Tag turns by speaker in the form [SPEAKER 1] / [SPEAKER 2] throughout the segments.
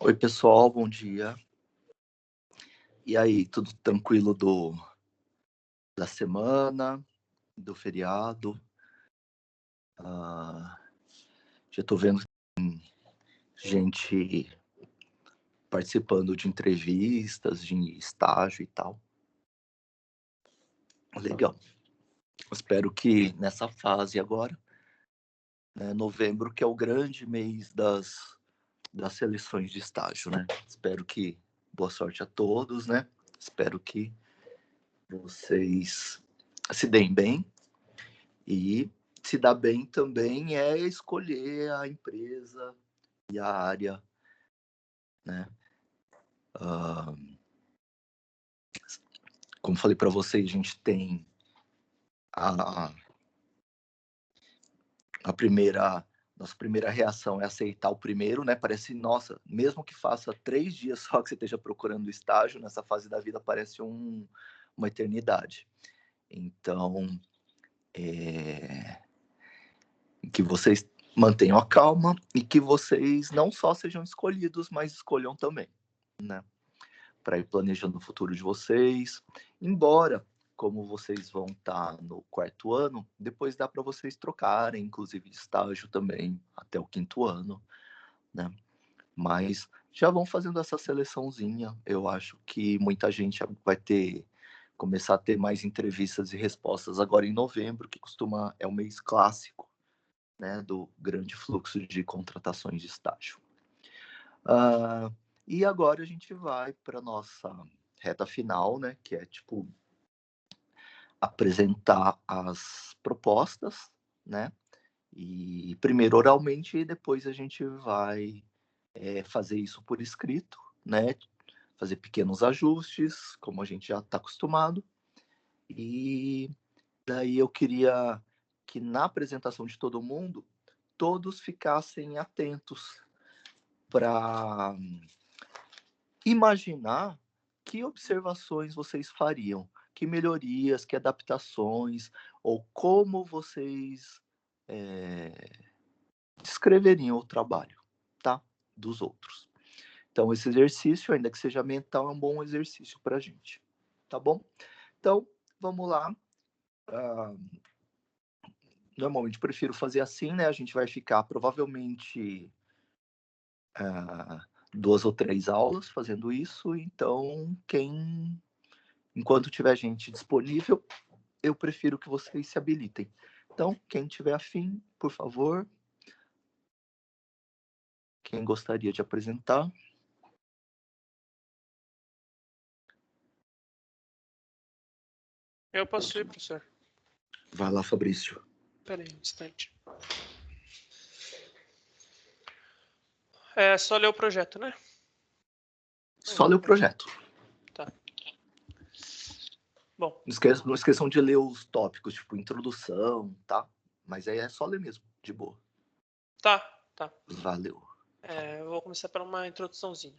[SPEAKER 1] Oi, pessoal, bom dia. E aí, tudo tranquilo da semana, do feriado? Já estou vendo gente participando de entrevistas, de estágio e tal. Legal. Espero que nessa fase agora, né, novembro, que é o grande mês das seleções de estágio, né? Espero que boa sorte a todos, né? Espero que vocês se deem bem. E se dar bem também é escolher a empresa e a área, né? Como falei para vocês, a gente tem a nossa primeira reação é aceitar o primeiro, né? Parece, nossa, mesmo que faça 3 dias só que você esteja procurando estágio, nessa fase da vida parece uma eternidade. Então, que vocês mantenham a calma e que vocês não só sejam escolhidos, mas escolham também, né? Para ir planejando o futuro de vocês. Embora, como vocês vão estar no 4º ano, depois dá para vocês trocarem, inclusive de estágio também, até o 5º ano, né? Mas já vão fazendo essa seleçãozinha. Eu acho que muita gente vai começar a ter mais entrevistas e respostas agora em novembro, que é o mês clássico, né, do grande fluxo de contratações de estágio. E agora a gente vai para nossa reta final, né, que é tipo apresentar as propostas, né, e primeiro oralmente e depois a gente vai fazer isso por escrito, né, fazer pequenos ajustes, como a gente já está acostumado. E daí eu queria que na apresentação de todo mundo todos ficassem atentos para imaginar que observações vocês fariam, que melhorias, que adaptações, ou como vocês descreveriam o trabalho, tá? Dos outros. Então, esse exercício, ainda que seja mental, é um bom exercício para a gente, tá bom? Então, vamos lá. Normalmente, prefiro fazer assim, né? A gente vai ficar provavelmente 2 ou 3 aulas fazendo isso, então, enquanto tiver gente disponível, eu prefiro que vocês se habilitem. Então, quem tiver afim, por favor. Quem gostaria de apresentar?
[SPEAKER 2] Eu posso ir, professor.
[SPEAKER 1] Vai lá, Fabrício.
[SPEAKER 2] Espera aí um instante. É só ler o projeto, né?
[SPEAKER 1] Só ler o projeto.
[SPEAKER 2] Tá. Bom.
[SPEAKER 1] Não esqueçam de ler os tópicos, tipo introdução, tá? Mas aí é só ler mesmo, de boa.
[SPEAKER 2] Tá.
[SPEAKER 1] Valeu.
[SPEAKER 2] Eu vou começar por uma introduçãozinha.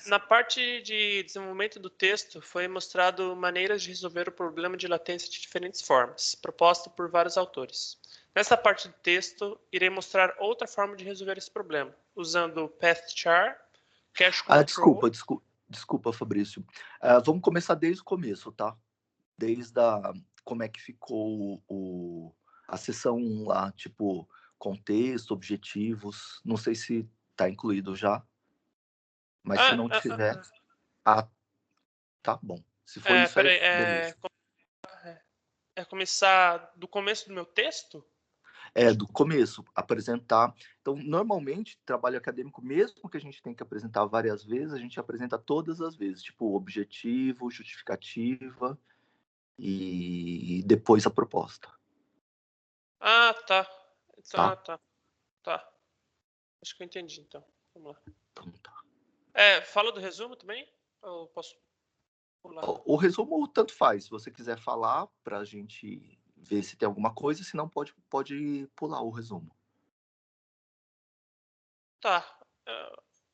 [SPEAKER 2] Na parte de desenvolvimento do texto, foi mostrado maneiras de resolver o problema de latência de diferentes formas, proposta por vários autores. Nessa parte do texto, irei mostrar outra forma de resolver esse problema, usando o PathChar, Cache Control...
[SPEAKER 1] Desculpa, Fabrício. Vamos começar desde o começo, tá? Como é que ficou a sessão 1 lá, tipo, contexto, objetivos. Não sei se tá incluído já. Mas se não tiver... tá bom. Se for isso, aí, beleza.
[SPEAKER 2] Começar do começo do meu texto?
[SPEAKER 1] Do começo, apresentar. Então, normalmente, trabalho acadêmico, mesmo que a gente tenha que apresentar várias vezes, a gente apresenta todas as vezes, tipo, objetivo, justificativa e depois a proposta.
[SPEAKER 2] Tá.
[SPEAKER 1] Tá?
[SPEAKER 2] Tá. Acho que eu entendi, então. Vamos lá.
[SPEAKER 1] Então, tá.
[SPEAKER 2] Fala do resumo também? Ou posso pular?
[SPEAKER 1] O resumo, tanto faz. Se você quiser falar, para a gente ver se tem alguma coisa, senão pode pular o resumo.
[SPEAKER 2] Tá.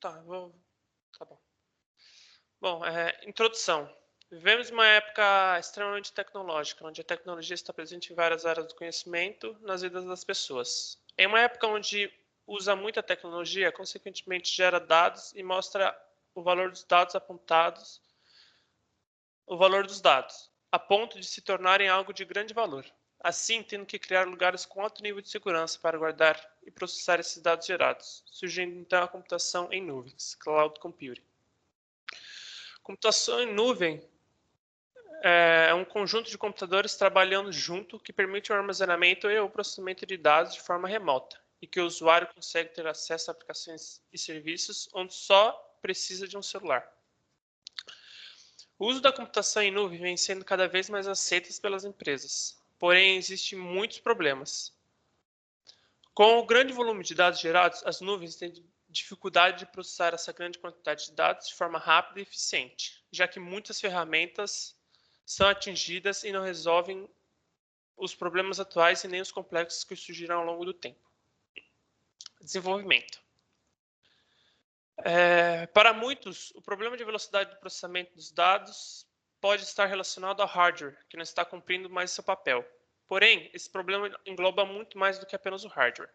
[SPEAKER 2] Tá bom. Bom, introdução. Vivemos uma época extremamente tecnológica, onde a tecnologia está presente em várias áreas do conhecimento nas vidas das pessoas. Em uma época onde usa muita tecnologia, consequentemente gera dados e mostra o valor dos dados apontados, o valor dos dados, a ponto de se tornarem algo de grande valor. Assim, tendo que criar lugares com alto nível de segurança para guardar e processar esses dados gerados, surgindo então a computação em nuvens, Cloud Computing. Computação em nuvem é um conjunto de computadores trabalhando junto que permite o armazenamento e o processamento de dados de forma remota e que o usuário consegue ter acesso a aplicações e serviços onde só precisa de um celular. O uso da computação em nuvem vem sendo cada vez mais aceito pelas empresas, porém existem muitos problemas. Com o grande volume de dados gerados, as nuvens têm dificuldade de processar essa grande quantidade de dados de forma rápida e eficiente, já que muitas ferramentas são atingidas e não resolvem os problemas atuais e nem os complexos que surgiram ao longo do tempo. Desenvolvimento. Para muitos, o problema de velocidade de processamento dos dados pode estar relacionado ao hardware, que não está cumprindo mais seu papel. Porém, esse problema engloba muito mais do que apenas o hardware.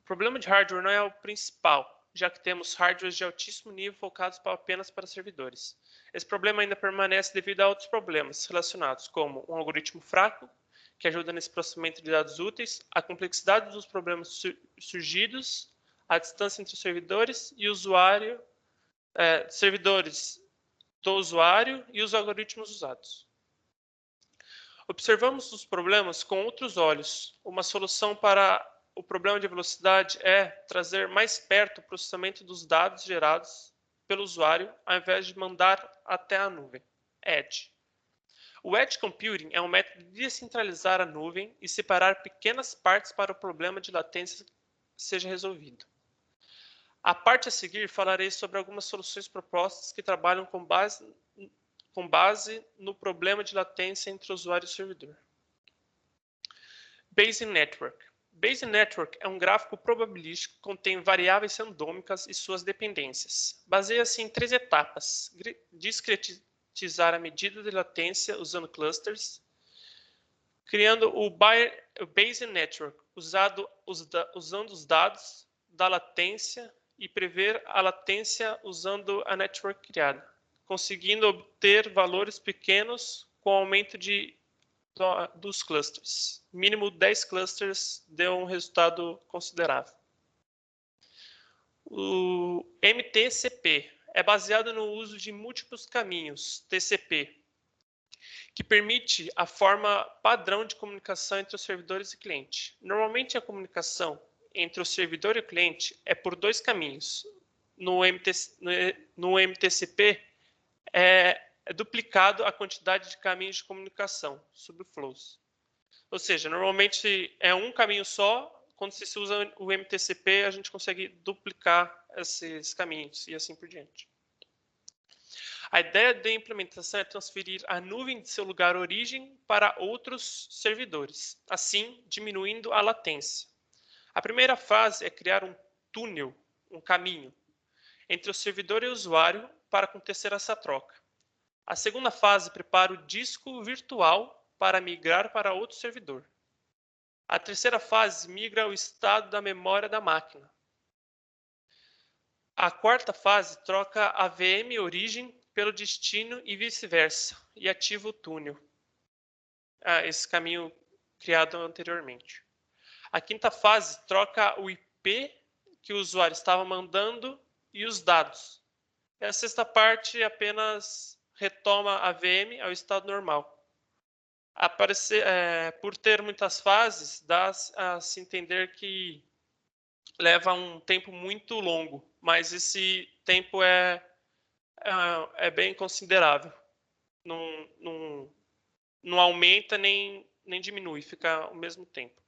[SPEAKER 2] O problema de hardware não é o principal, já que temos hardwares de altíssimo nível focados apenas para servidores. Esse problema ainda permanece devido a outros problemas relacionados, como um algoritmo fraco, que ajuda nesse processamento de dados úteis, a complexidade dos problemas surgidos, a distância entre os servidores e o usuário, servidores do usuário e os algoritmos usados. Observamos os problemas com outros olhos. Uma solução para o problema de velocidade é trazer mais perto o processamento dos dados gerados pelo usuário, ao invés de mandar até a nuvem. Edge. O Edge Computing é um método de descentralizar a nuvem e separar pequenas partes para o problema de latência seja resolvido. A parte a seguir falarei sobre algumas soluções propostas que trabalham com base no problema de latência entre usuário e servidor. Bayesian Network. Bayesian Network é um gráfico probabilístico que contém variáveis randômicas e suas dependências. Baseia-se em 3 etapas: discretizar a medida de latência usando clusters, criando o Bayesian Network usando os dados da latência e prever a latência usando a network criada, conseguindo obter valores pequenos com o aumento dos clusters. Mínimo 10 clusters deu um resultado considerável. O MTCP é baseado no uso de múltiplos caminhos, TCP, que permite a forma padrão de comunicação entre os servidores e cliente. Normalmente a comunicação entre o servidor e o cliente é por 2 caminhos. No MTCP é duplicado a quantidade de caminhos de comunicação, subflows. Ou seja, normalmente é um caminho só. Quando se usa o MTCP, a gente consegue duplicar esses caminhos e assim por diante. A ideia da implementação é transferir a nuvem de seu lugar origem para outros servidores, assim diminuindo a latência. A primeira fase é criar um túnel, um caminho, entre o servidor e o usuário para acontecer essa troca. A segunda fase prepara o disco virtual para migrar para outro servidor. A terceira fase migra o estado da memória da máquina. A quarta fase troca a VM origem pelo destino e vice-versa, e ativa o túnel. Esse caminho criado anteriormente. A quinta fase troca o IP que o usuário estava mandando e os dados. E a sexta parte apenas retoma a VM ao estado normal. Por ter muitas fases, dá a se entender que leva um tempo muito longo, mas esse tempo é bem considerável. Não aumenta nem diminui, fica ao mesmo tempo.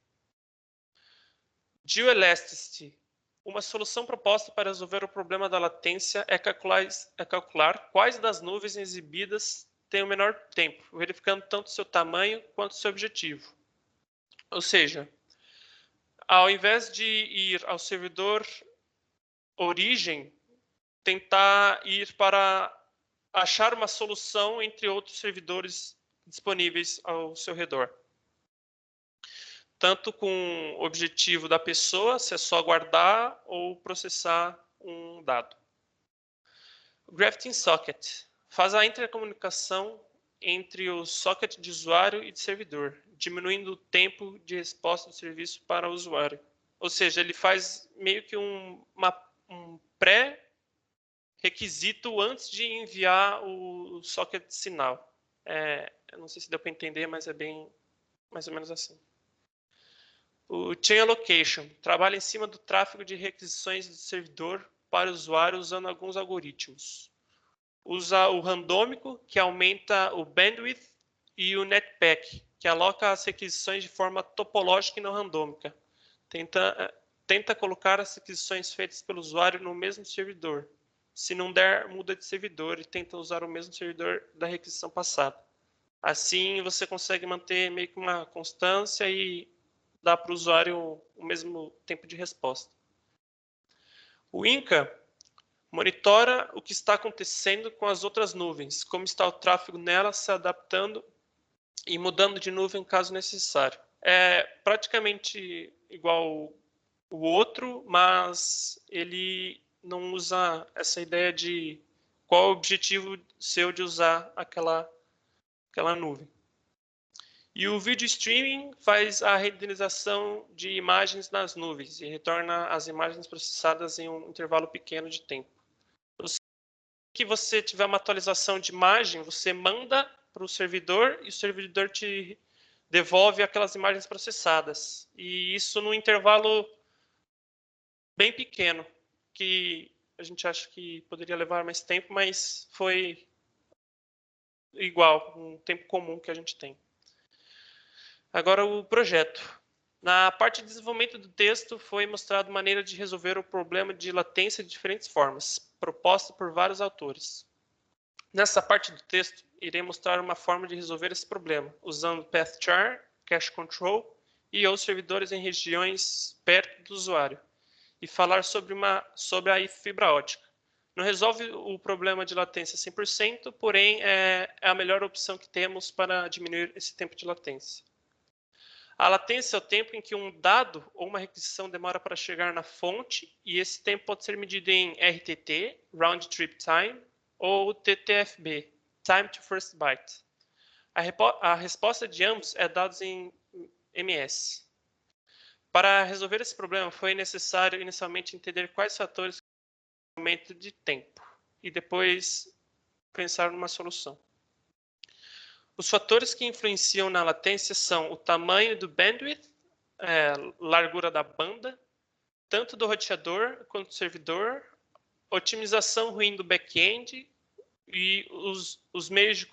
[SPEAKER 2] GeoElasticity. Uma solução proposta para resolver o problema da latência é calcular quais das nuvens exibidas têm o menor tempo, verificando tanto seu tamanho quanto seu objetivo. Ou seja, ao invés de ir ao servidor origem, tentar ir para achar uma solução entre outros servidores disponíveis ao seu redor. tanto com o objetivo da pessoa, se é só guardar ou processar um dado. O Grafting Socket faz a intercomunicação entre o socket de usuário e de servidor, diminuindo o tempo de resposta do serviço para o usuário. Ou seja, ele faz meio que um pré-requisito antes de enviar o socket de sinal. Eu não sei se deu para entender, mas é bem mais ou menos assim. O Chain Allocation trabalha em cima do tráfego de requisições do servidor para o usuário usando alguns algoritmos. Usa o randômico, que aumenta o bandwidth, e o netpack, que aloca as requisições de forma topológica e não randômica. Tenta colocar as requisições feitas pelo usuário no mesmo servidor. Se não der, muda de servidor e tenta usar o mesmo servidor da requisição passada. Assim, você consegue manter meio que uma constância e dá para o usuário o mesmo tempo de resposta. O Inca monitora o que está acontecendo com as outras nuvens, como está o tráfego nelas, se adaptando e mudando de nuvem caso necessário. É praticamente igual o outro, mas ele não usa essa ideia de qual é o objetivo seu de usar aquela nuvem. E o vídeo streaming faz a renderização de imagens nas nuvens e retorna as imagens processadas em um intervalo pequeno de tempo. Que você tiver uma atualização de imagem, você manda para o servidor e o servidor te devolve aquelas imagens processadas. E isso num intervalo bem pequeno, que a gente acha que poderia levar mais tempo, mas foi igual, um tempo comum que a gente tem. Agora o projeto. Na parte de desenvolvimento do texto foi mostrado maneira de resolver o problema de latência de diferentes formas, proposta por vários autores. Nessa parte do texto, irei mostrar uma forma de resolver esse problema, usando PathChar, Cache Control e ou servidores em regiões perto do usuário, e falar sobre a fibra ótica. Não resolve o problema de latência 100%, porém é a melhor opção que temos para diminuir esse tempo de latência. A latência é o tempo em que um dado ou uma requisição demora para chegar na fonte, e esse tempo pode ser medido em RTT, Round Trip Time, ou TTFB, Time to First Byte. A resposta de ambos é dados em ms. Para resolver esse problema, foi necessário inicialmente entender quais fatores aumento de tempo e depois pensar numa solução. Os fatores que influenciam na latência são o tamanho do bandwidth, largura da banda, tanto do roteador quanto do servidor, otimização ruim do back-end e os meios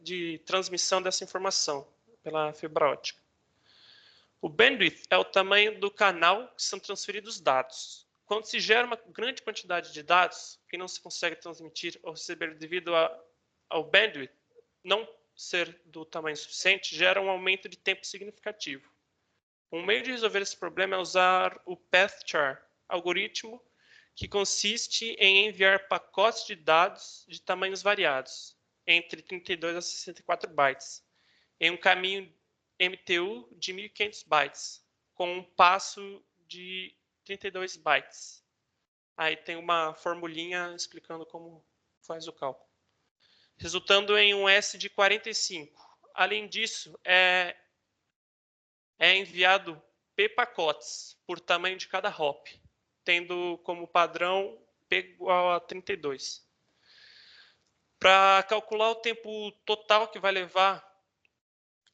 [SPEAKER 2] de transmissão dessa informação pela fibra ótica. O bandwidth é o tamanho do canal que são transferidos dados. Quando se gera uma grande quantidade de dados que não se consegue transmitir ou receber devido ao bandwidth não ser do tamanho suficiente, gera um aumento de tempo significativo. Um meio de resolver esse problema é usar o PathChar, algoritmo que consiste em enviar pacotes de dados de tamanhos variados, entre 32 a 64 bytes, em um caminho MTU de 1500 bytes, com um passo de 32 bytes. Aí tem uma formulinha explicando como faz o cálculo, resultando em um S de 45. Além disso, é enviado P pacotes por tamanho de cada hop, tendo como padrão P igual a 32. Para calcular o tempo total que vai levar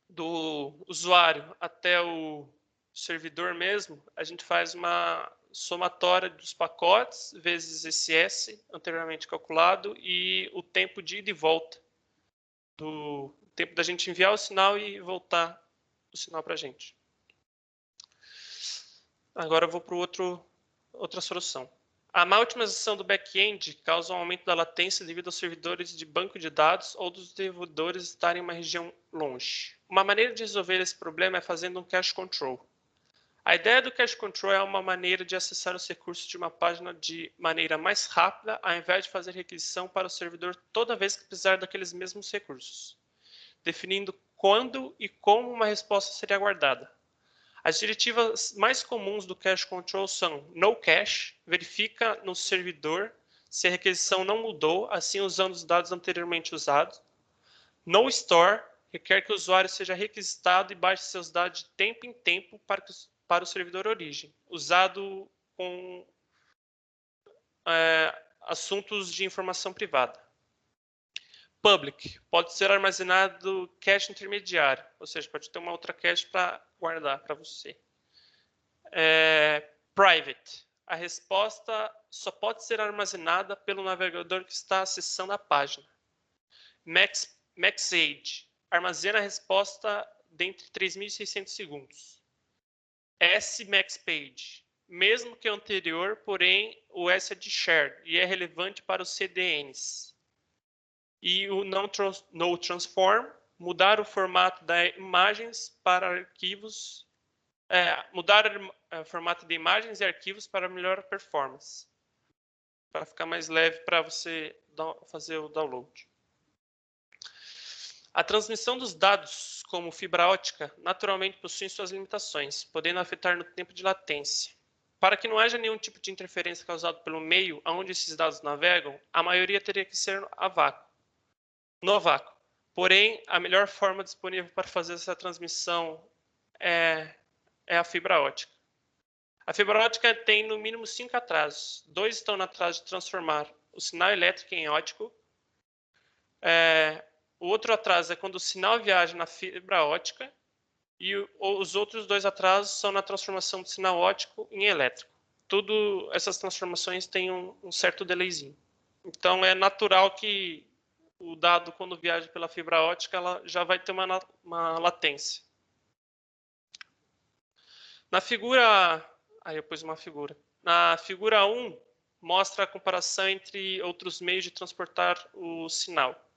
[SPEAKER 2] do usuário até o servidor mesmo, a gente faz uma somatória dos pacotes vezes esse S anteriormente calculado e o tempo de ida e volta, do tempo da gente enviar o sinal e voltar o sinal para a gente. Agora eu vou para outra solução. A má otimização do back-end causa um aumento da latência devido aos servidores de banco de dados ou dos desenvolvedores estarem em uma região longe. Uma maneira de resolver esse problema é fazendo um cache control. A ideia do cache control é uma maneira de acessar os recursos de uma página de maneira mais rápida, ao invés de fazer requisição para o servidor toda vez que precisar daqueles mesmos recursos, definindo quando e como uma resposta seria guardada. As diretivas mais comuns do Cache Control são No Cache, verifica no servidor se a requisição não mudou, assim usando os dados anteriormente usados. No Store, requer que o usuário seja requisitado e baixe seus dados de tempo em tempo para o servidor origem, usado com assuntos de informação privada. Public, pode ser armazenado cache intermediário, ou seja, pode ter uma outra cache para guardar para você. Private, a resposta só pode ser armazenada pelo navegador que está acessando a página. MaxAge, armazena a resposta dentro de 3.600 segundos. SMaxPage, mesmo que o anterior, porém o S é de shared e é relevante para os CDNs. E o No Transform, mudar o formato das imagens para arquivos, mudar o formato de imagens e arquivos para melhor performance, para ficar mais leve para você fazer o download. A transmissão dos dados, como fibra ótica, naturalmente possui suas limitações, podendo afetar no tempo de latência. Para que não haja nenhum tipo de interferência causada pelo meio aonde esses dados navegam, a maioria teria que ser no vácuo. Porém, a melhor forma disponível para fazer essa transmissão é a fibra ótica. A fibra ótica tem no mínimo 5 atrasos. 2 estão no atraso de transformar o sinal elétrico em óptico. O outro atraso é quando o sinal viaja na fibra ótica e os outros 2 atrasos são na transformação do sinal óptico em elétrico. Essas transformações têm um certo delayzinho. Então, é natural que o dado, quando viaja pela fibra ótica, ela já vai ter uma latência. Na figura... Aí eu pus uma figura. Na figura 1, mostra a comparação entre outros meios de transportar o sinal.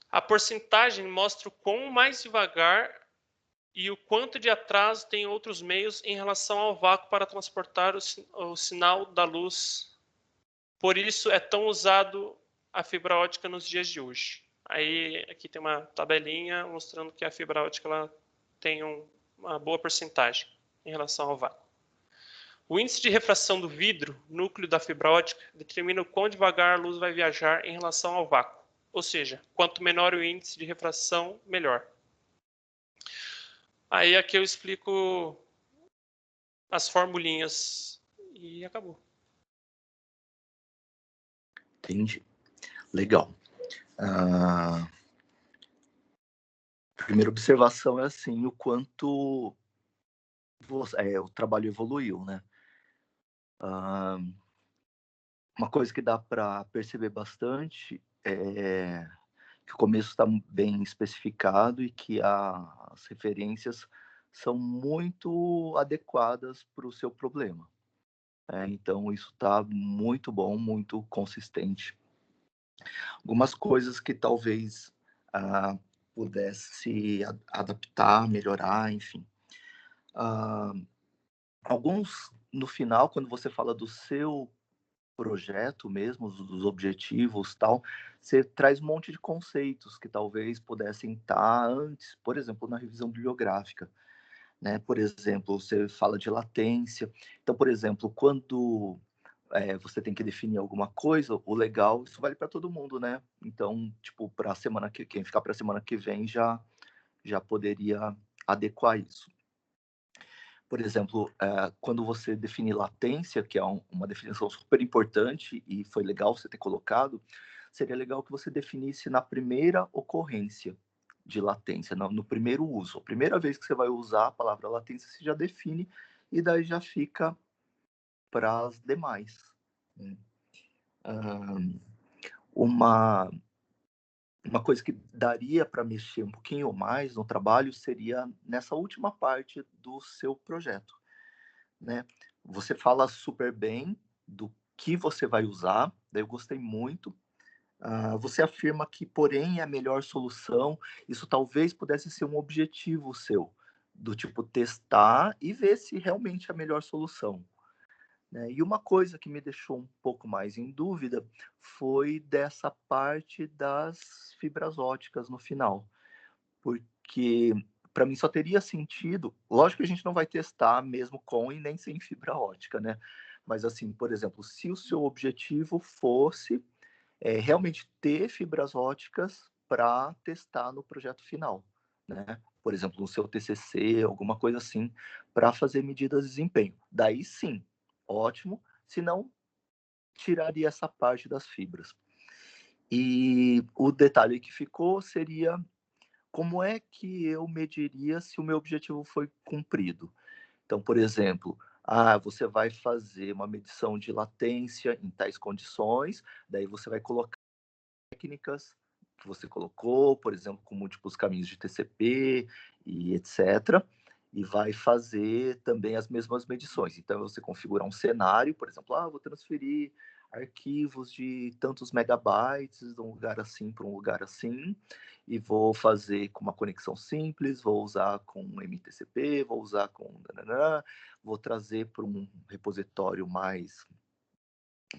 [SPEAKER 2] A porcentagem mostra o quão mais devagar e o quanto de atraso tem outros meios em relação ao vácuo para transportar o sinal da luz. Por isso é tão usado a fibra ótica nos dias de hoje. Aí aqui tem uma tabelinha mostrando que a fibra ótica ela tem uma boa porcentagem em relação ao vácuo. O índice de refração do vidro, núcleo da fibra ótica, determina o quão devagar a luz vai viajar em relação ao vácuo. Ou seja, quanto menor o índice de refração, melhor. Aí aqui eu explico as formulinhas e acabou.
[SPEAKER 1] Entendi. Legal. Primeira observação é assim, o quanto o trabalho evoluiu, né? Uma coisa que dá para perceber bastante é que o começo está bem especificado e que as referências são muito adequadas para o seu problema. Então, isso está muito bom, muito consistente. Algumas coisas que talvez pudesse adaptar, melhorar, enfim. Alguns, no final, quando você fala do seu projeto mesmo, dos objetivos, tal, você traz um monte de conceitos que talvez pudessem estar antes, por exemplo, na revisão bibliográfica, né? Por exemplo, você fala de latência. Então, por exemplo, quando você tem que definir alguma coisa, o legal, isso vale para todo mundo, né? Então, tipo, para a semana quem ficar para a semana que vem já poderia adequar isso. Por exemplo, quando você define latência, que é uma definição super importante e foi legal você ter colocado, seria legal que você definisse na primeira ocorrência de latência, no primeiro uso. A primeira vez que você vai usar a palavra latência, você já define e daí já fica para as demais. Uma coisa que daria para mexer um pouquinho mais no trabalho seria nessa última parte do seu projeto, né? Você fala super bem do que você vai usar, daí eu gostei muito. Você afirma que, porém, é a melhor solução. Isso talvez pudesse ser um objetivo seu, do tipo testar e ver se realmente é a melhor solução, né? E uma coisa que me deixou um pouco mais em dúvida foi dessa parte das fibras óticas no final, porque para mim só teria sentido, lógico que a gente não vai testar mesmo com e nem sem fibra ótica, né? Mas assim, por exemplo, se o seu objetivo fosse realmente ter fibras óticas para testar no projeto final, né? Por exemplo, no seu TCC, alguma coisa assim, para fazer medidas de desempenho. Daí sim, ótimo, se não, tiraria essa parte das fibras. E o detalhe que ficou seria como é que eu mediria se o meu objetivo foi cumprido. Então, por exemplo, você vai fazer uma medição de latência em tais condições, daí você vai colocar técnicas que você colocou, por exemplo, com múltiplos caminhos de TCP e etc. E vai fazer também as mesmas medições. Então, você configurar um cenário, por exemplo, vou transferir arquivos de tantos megabytes de um lugar assim para um lugar assim, e vou fazer com uma conexão simples, vou usar com MTCP, vou usar com... vou trazer para um repositório mais...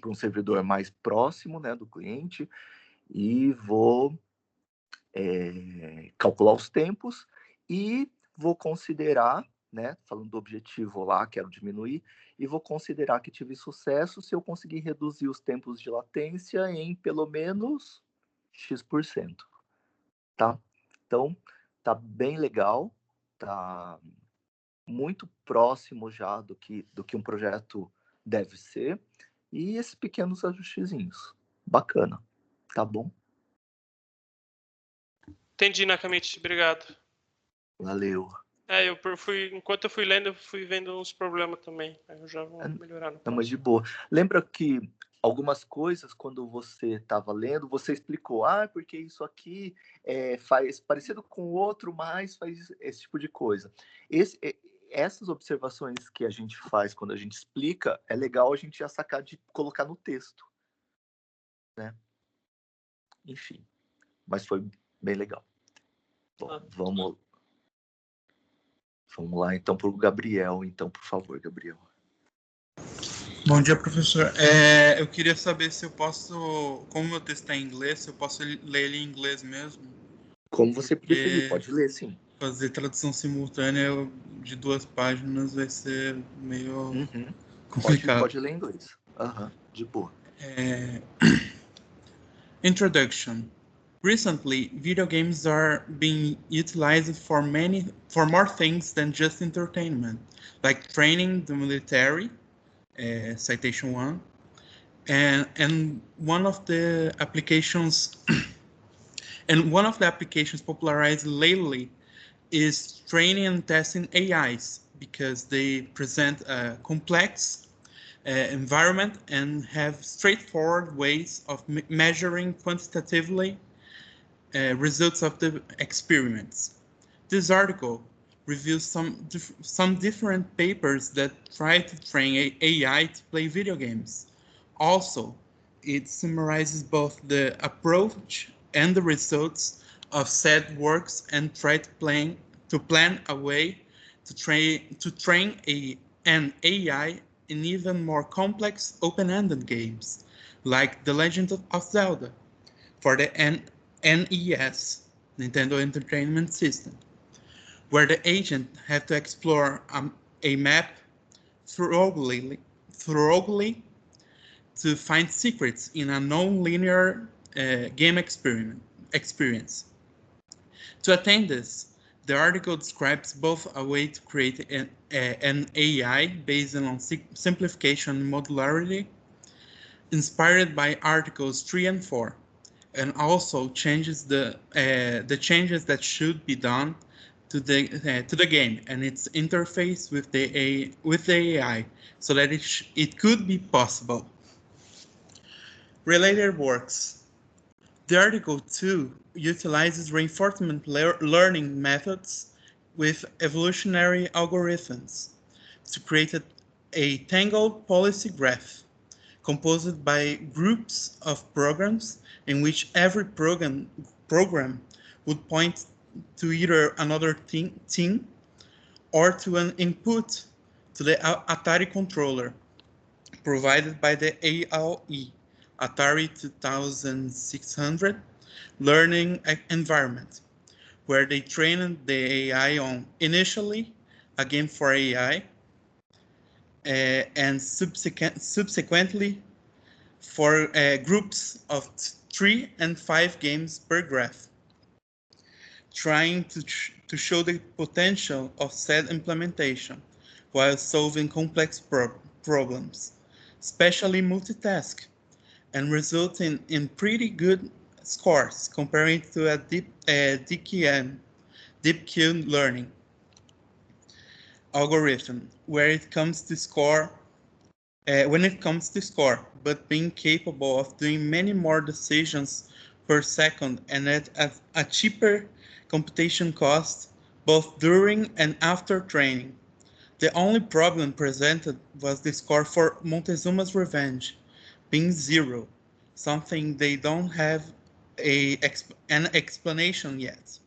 [SPEAKER 1] para um servidor mais próximo, né, do cliente, e vou calcular os tempos e vou considerar, né, falando do objetivo lá, quero diminuir, e vou considerar que tive sucesso se eu conseguir reduzir os tempos de latência em pelo menos X%, tá? Então, tá bem legal, tá muito próximo já do que um projeto deve ser, e esses pequenos ajustezinhos. Bacana, tá bom?
[SPEAKER 2] Entendi, Nakamichi, obrigado.
[SPEAKER 1] Valeu.
[SPEAKER 2] Enquanto eu fui lendo, eu fui vendo uns problemas também. Aí eu já vou melhorar no próximo.
[SPEAKER 1] Mas de boa. Lembra que algumas coisas, quando você estava lendo, você explicou, porque isso aqui faz parecido com o outro, mas faz esse tipo de coisa. Essas observações que a gente faz quando a gente explica, é legal a gente já sacar de colocar no texto, né? Enfim, mas foi bem legal. Bom, vamos lá então para o Gabriel. Então, por favor, Gabriel.
[SPEAKER 3] Bom dia, professor. Eu queria saber se eu posso, como meu texto está em inglês, se eu posso ler ele em inglês mesmo.
[SPEAKER 1] Como você preferir, pode ler, sim.
[SPEAKER 3] Fazer tradução simultânea de 2 páginas vai ser meio complicado.
[SPEAKER 1] Pode ler em inglês. De boa.
[SPEAKER 3] Introduction. Recently, video games are being utilized for more things than just entertainment, like training the military, citation 1, and one of the applications popularized lately is training and testing AIs, because they present a complex environment and have straightforward ways of measuring quantitatively results of the experiments. This article reviews some different papers that try to train AI to play video games. Also, it summarizes both the approach and the results of said works and try to plan a way to train an AI in even more complex open-ended games, like The Legend of Zelda, for the NES, Nintendo Entertainment System, where the agent had to explore a map thoroughly to find secrets in a non-linear game experience. To attain this, the article describes both a way to create an AI based on simplification and modularity, inspired by articles 3 and 4, and also changes the changes that should be done to the game and its interface with the AI, so that it could be possible. Related works. The article 2 utilizes reinforcement learning methods with evolutionary algorithms to create a tangled policy graph composed by groups of programs in which every program would point to either another thing or to an input to the Atari controller provided by the ALE, Atari 2600 learning environment, where they trained the AI on initially a game for AI, and subsequently for groups of 3 and 5 games per graph, trying to show the potential of said implementation while solving complex problems, especially multitask, and resulting in pretty good scores comparing to a deep Q learning algorithm when it comes to score, but being capable of doing many more decisions per second and at a cheaper computation cost both during and after training. The only problem presented was the score for Montezuma's Revenge being 0, something they don't have an explanation yet.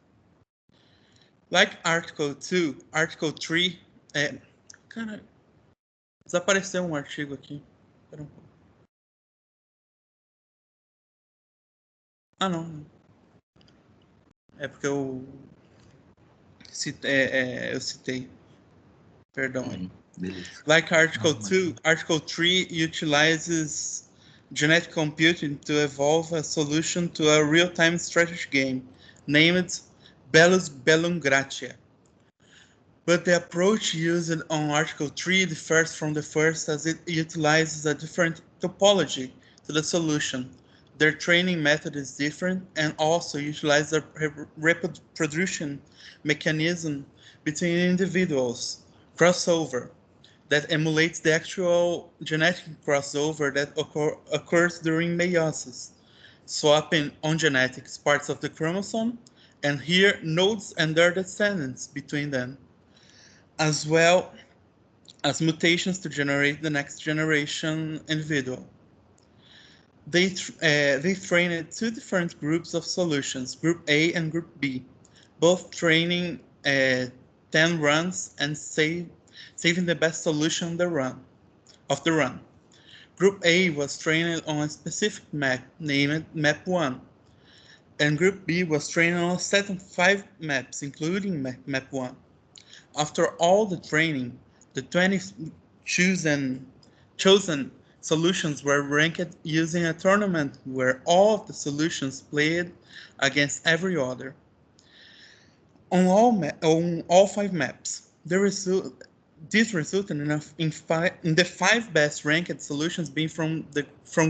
[SPEAKER 3] Like Article 2, Article 3, cara, desapareceu um artigo aqui. Espera um pouco. Ah, não. É porque eu citei. Perdão. Like Article 2, Article 3 utilizes genetic computing to evolve a solution to a real-time strategy game named Bellum Gratia. But the approach used on Article 3 differs from the first as it utilizes a different topology to the solution. Their training method is different and also utilizes a reproduction mechanism between individuals, crossover, that emulates the actual genetic crossover that occurs during meiosis, swapping on genetics parts of the chromosome, and here nodes and their descendants between them, as well as mutations to generate the next generation individual. They trained 2 different groups of solutions, Group A and Group B, both training 10 runs and saving the best solution of the run. Group A was trained on a specific map named Map 1, and Group B was trained on a set of 5 maps, including Map 1. After all the training, the 20 chosen solutions were ranked using a tournament where all of the solutions played against every other. On all 5 maps, this resulted in the 5 best ranked solutions being from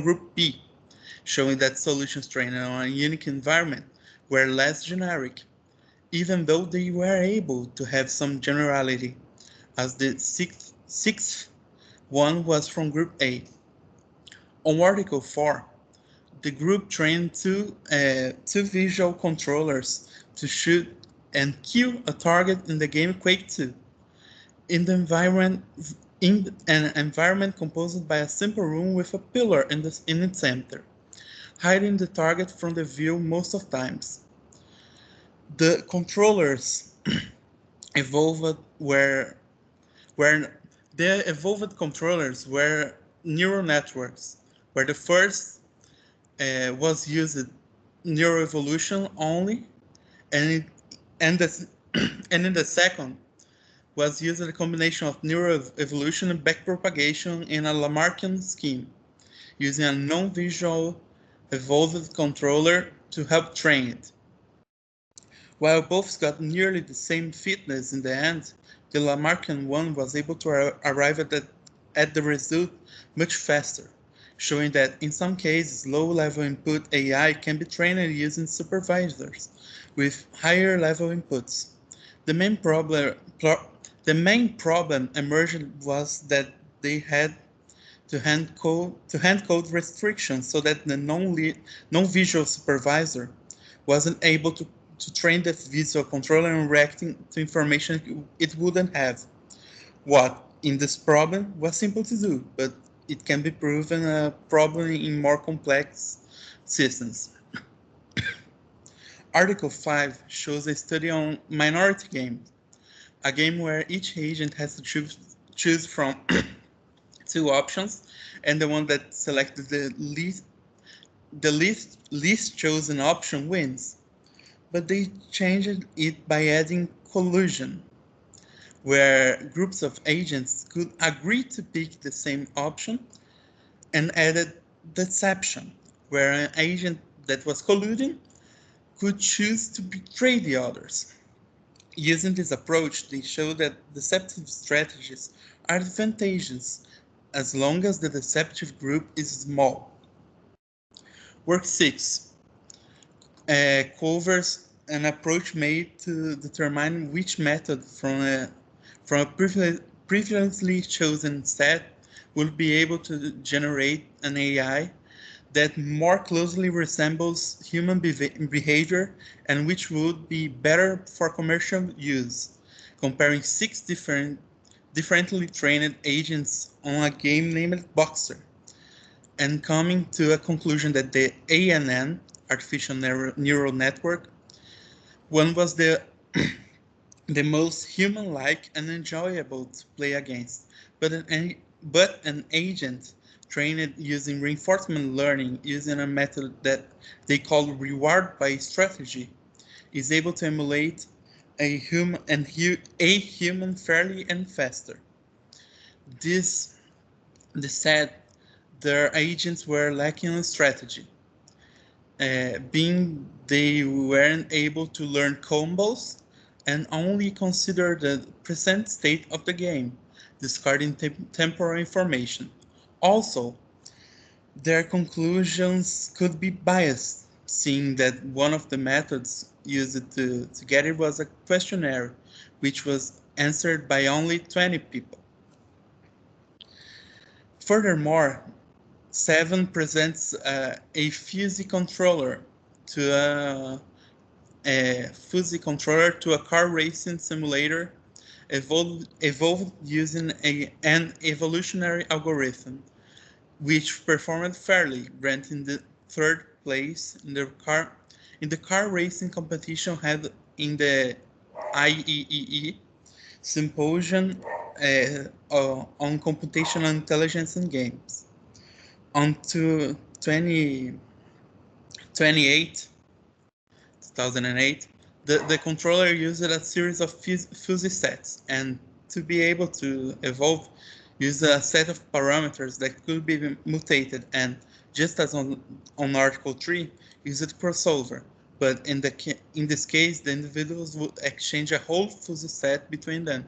[SPEAKER 3] Group B, showing that solutions trained on a unique environment were less generic, even though they were able to have some generality, as the sixth one was from Group A. On Article 4, the group trained 2 visual controllers to shoot and kill a target in the game Quake 2. In an environment composed by a simple room with a pillar in its center, hiding the target from the view most of times. The controllers evolved controllers were neural networks, where the first was used neural evolution only, and in the second was used a combination of neural evolution and backpropagation in a Lamarckian scheme, using a non-visual evolved controller to help train it. While both got nearly the same fitness in the end, the Lamarckian one was able to arrive at the result much faster, showing that in some cases low-level input AI can be trained using supervisors with higher-level inputs. The main problem emerged was that they had to hand code restrictions so that the non-visual supervisor wasn't able to train the visual controller and reacting to information it wouldn't have. What in this problem was simple to do, but it can be proven a problem in more complex systems. Article 5 shows a study on Minority Game, a game where each agent has to choose from 2 options, and the one that selected the least chosen option wins. but they changed it by adding collusion, where groups of agents could agree to pick the same option, and added deception, where an agent that was colluding could choose to betray the others. Using this approach, they show that deceptive strategies are advantageous as long as the deceptive group is small. Work 6 covers an approach made to determine which method from a previously chosen set will be able to generate an AI that more closely resembles human behavior and which would be better for commercial use, comparing 6 differently trained agents on a game named Boxer, and coming to a conclusion that the ANN, artificial neural network, one was the the most human-like and enjoyable to play against, but an agent trained using reinforcement learning using a method that they call reward by strategy is able to emulate a human fairly and faster. This said, their agents were lacking in strategy, being they weren't able to learn combos and only consider the present state of the game, discarding temporal information. Also, their conclusions could be biased, seeing that one of the methods used to get it was a questionnaire, which was answered by only 20 people. Furthermore, 7 presents a fuzzy controller to a car racing simulator evolved using an evolutionary algorithm, which performed fairly, granting the 3rd place in the car racing competition held in the IEEE Symposium on Computational Intelligence in Games. On to 2008, the controller used a series of fuzzy sets, and to be able to evolve, used a set of parameters that could be mutated, and just as on Article 3, used crossover. But in this case, the individuals would exchange a whole fuzzy set between them.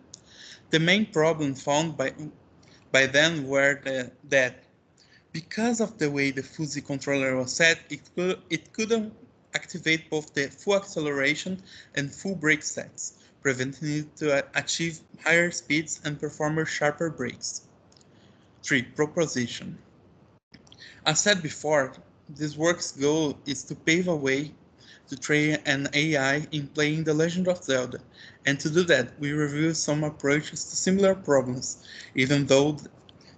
[SPEAKER 3] The main problem found by them were that because of the way the fuzzy controller was set, it couldn't activate both the full acceleration and full brake sets, preventing it to achieve higher speeds and perform sharper brakes. 3. Proposition. As said before, this work's goal is to pave a way to train an AI in playing The Legend of Zelda, and to do that, we review some approaches to similar problems, even though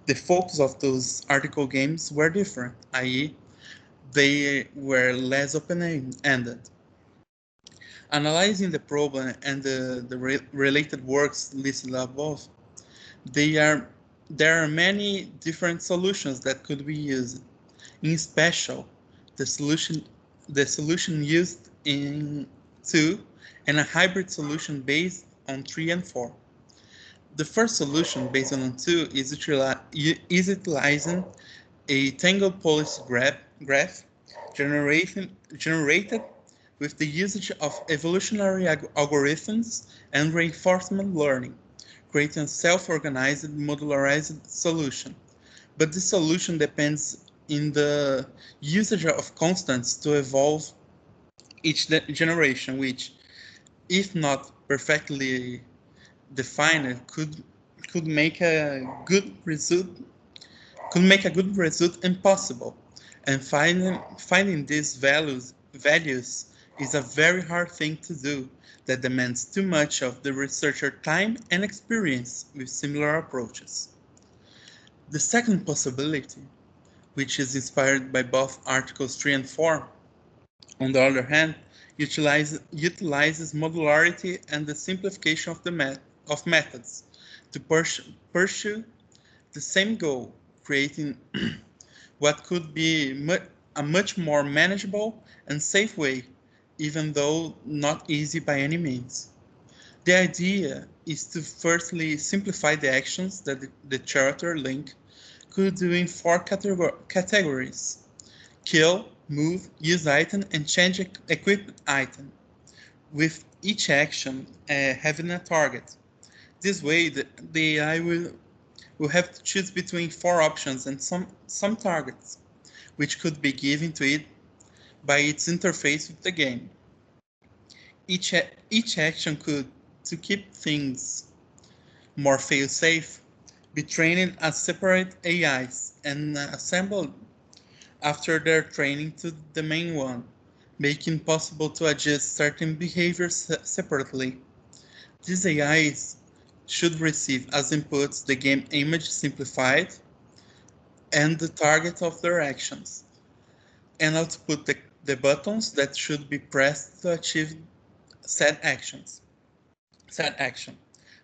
[SPEAKER 3] the focus of those article games were different, i.e., they were less open-ended. Analyzing the problem and the related works listed above, there are many different solutions that could be used. In special, the solution used in 2 and a hybrid solution based on 3 and 4. The first solution based on 2 is utilizing a tangled policy graph generated with the usage of evolutionary algorithms and reinforcement learning, creating a self-organized modularized solution. But this solution depends in the usage of constants to evolve each generation, which, if not perfectly defined, could make a good result impossible. And finding these values is a very hard thing to do that demands too much of the researcher time and experience with similar approaches. The second possibility, which is inspired by both Articles 3 and 4, on the other hand, utilizes modularity and the simplification of methods to pursue the same goal, creating what could be a much more manageable and safe way even though not easy by any means. The idea is to firstly simplify the actions that the character Link could do in 4 categories: kill, move, use item, and change equipment item, with each action having a target. This way, the AI will have to choose between 4 options and some targets, which could be given to it by its interface with the game. Each action could, to keep things more fail-safe, be trained as separate AIs and assembled after their training to the main one, making possible to adjust certain behaviors separately. These AIs should receive as inputs the game image simplified and the target of their actions, and output the buttons that should be pressed to achieve said action.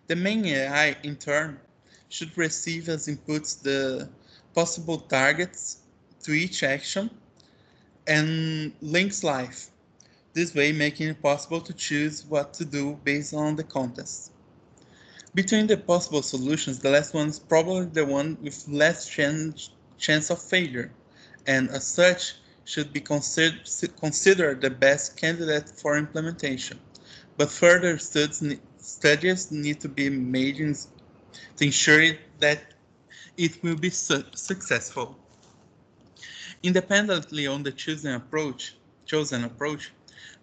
[SPEAKER 3] The main AI, in turn, should receive as inputs the possible targets to each action and Link's life, this way making it possible to choose what to do based on the contest. Between the possible solutions, the last one is probably the one with less chance of failure, and as such should be considered the best candidate for implementation. But further studies need to be made to ensure that it will be successful. Independently on the chosen approach,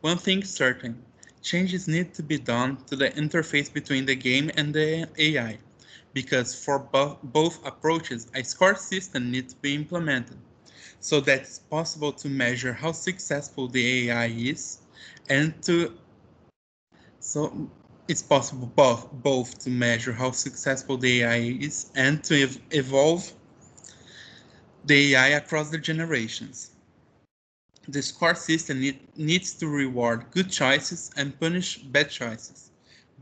[SPEAKER 3] one thing is certain: changes need to be done to the interface between the game and the AI, because for both approaches, a score system needs to be implemented, so that it's possible to measure how successful the AI is, and so it's possible both to measure how successful the AI is and to evolve the AI across the generations. The score system needs to reward good choices and punish bad choices,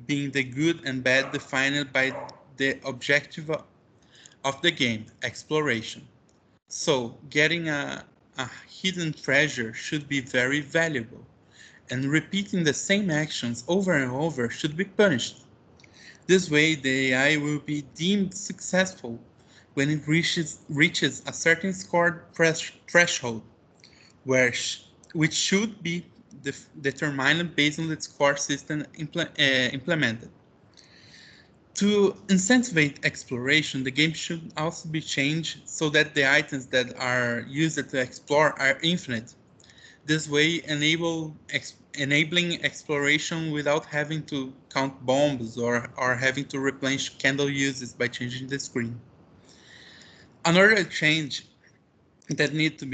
[SPEAKER 3] being the good and bad defined by the objective of the game, exploration. So, getting a hidden treasure should be very valuable, and repeating the same actions over and over should be punished. This way, the AI will be deemed successful when it reaches a certain score threshold, which should be determined based on the score system implemented. To incentivize exploration, the game should also be changed so that the items that are used to explore are infinite. This way, enabling exploration without having to count bombs or having to replenish candle uses by changing the screen. Another change that need to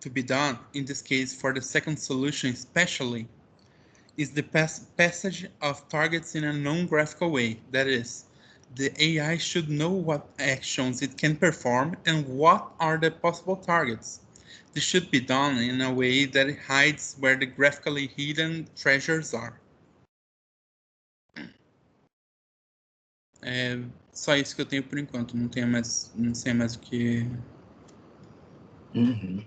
[SPEAKER 3] be done, in this case for the second solution especially, is the passage of targets in a non-graphical way. That is, the AI should know what actions it can perform and what are the possible targets. This should be done in a way that it hides where the graphically hidden treasures are. É só isso que eu tenho por enquanto, não sei mais o que...
[SPEAKER 1] Uhum.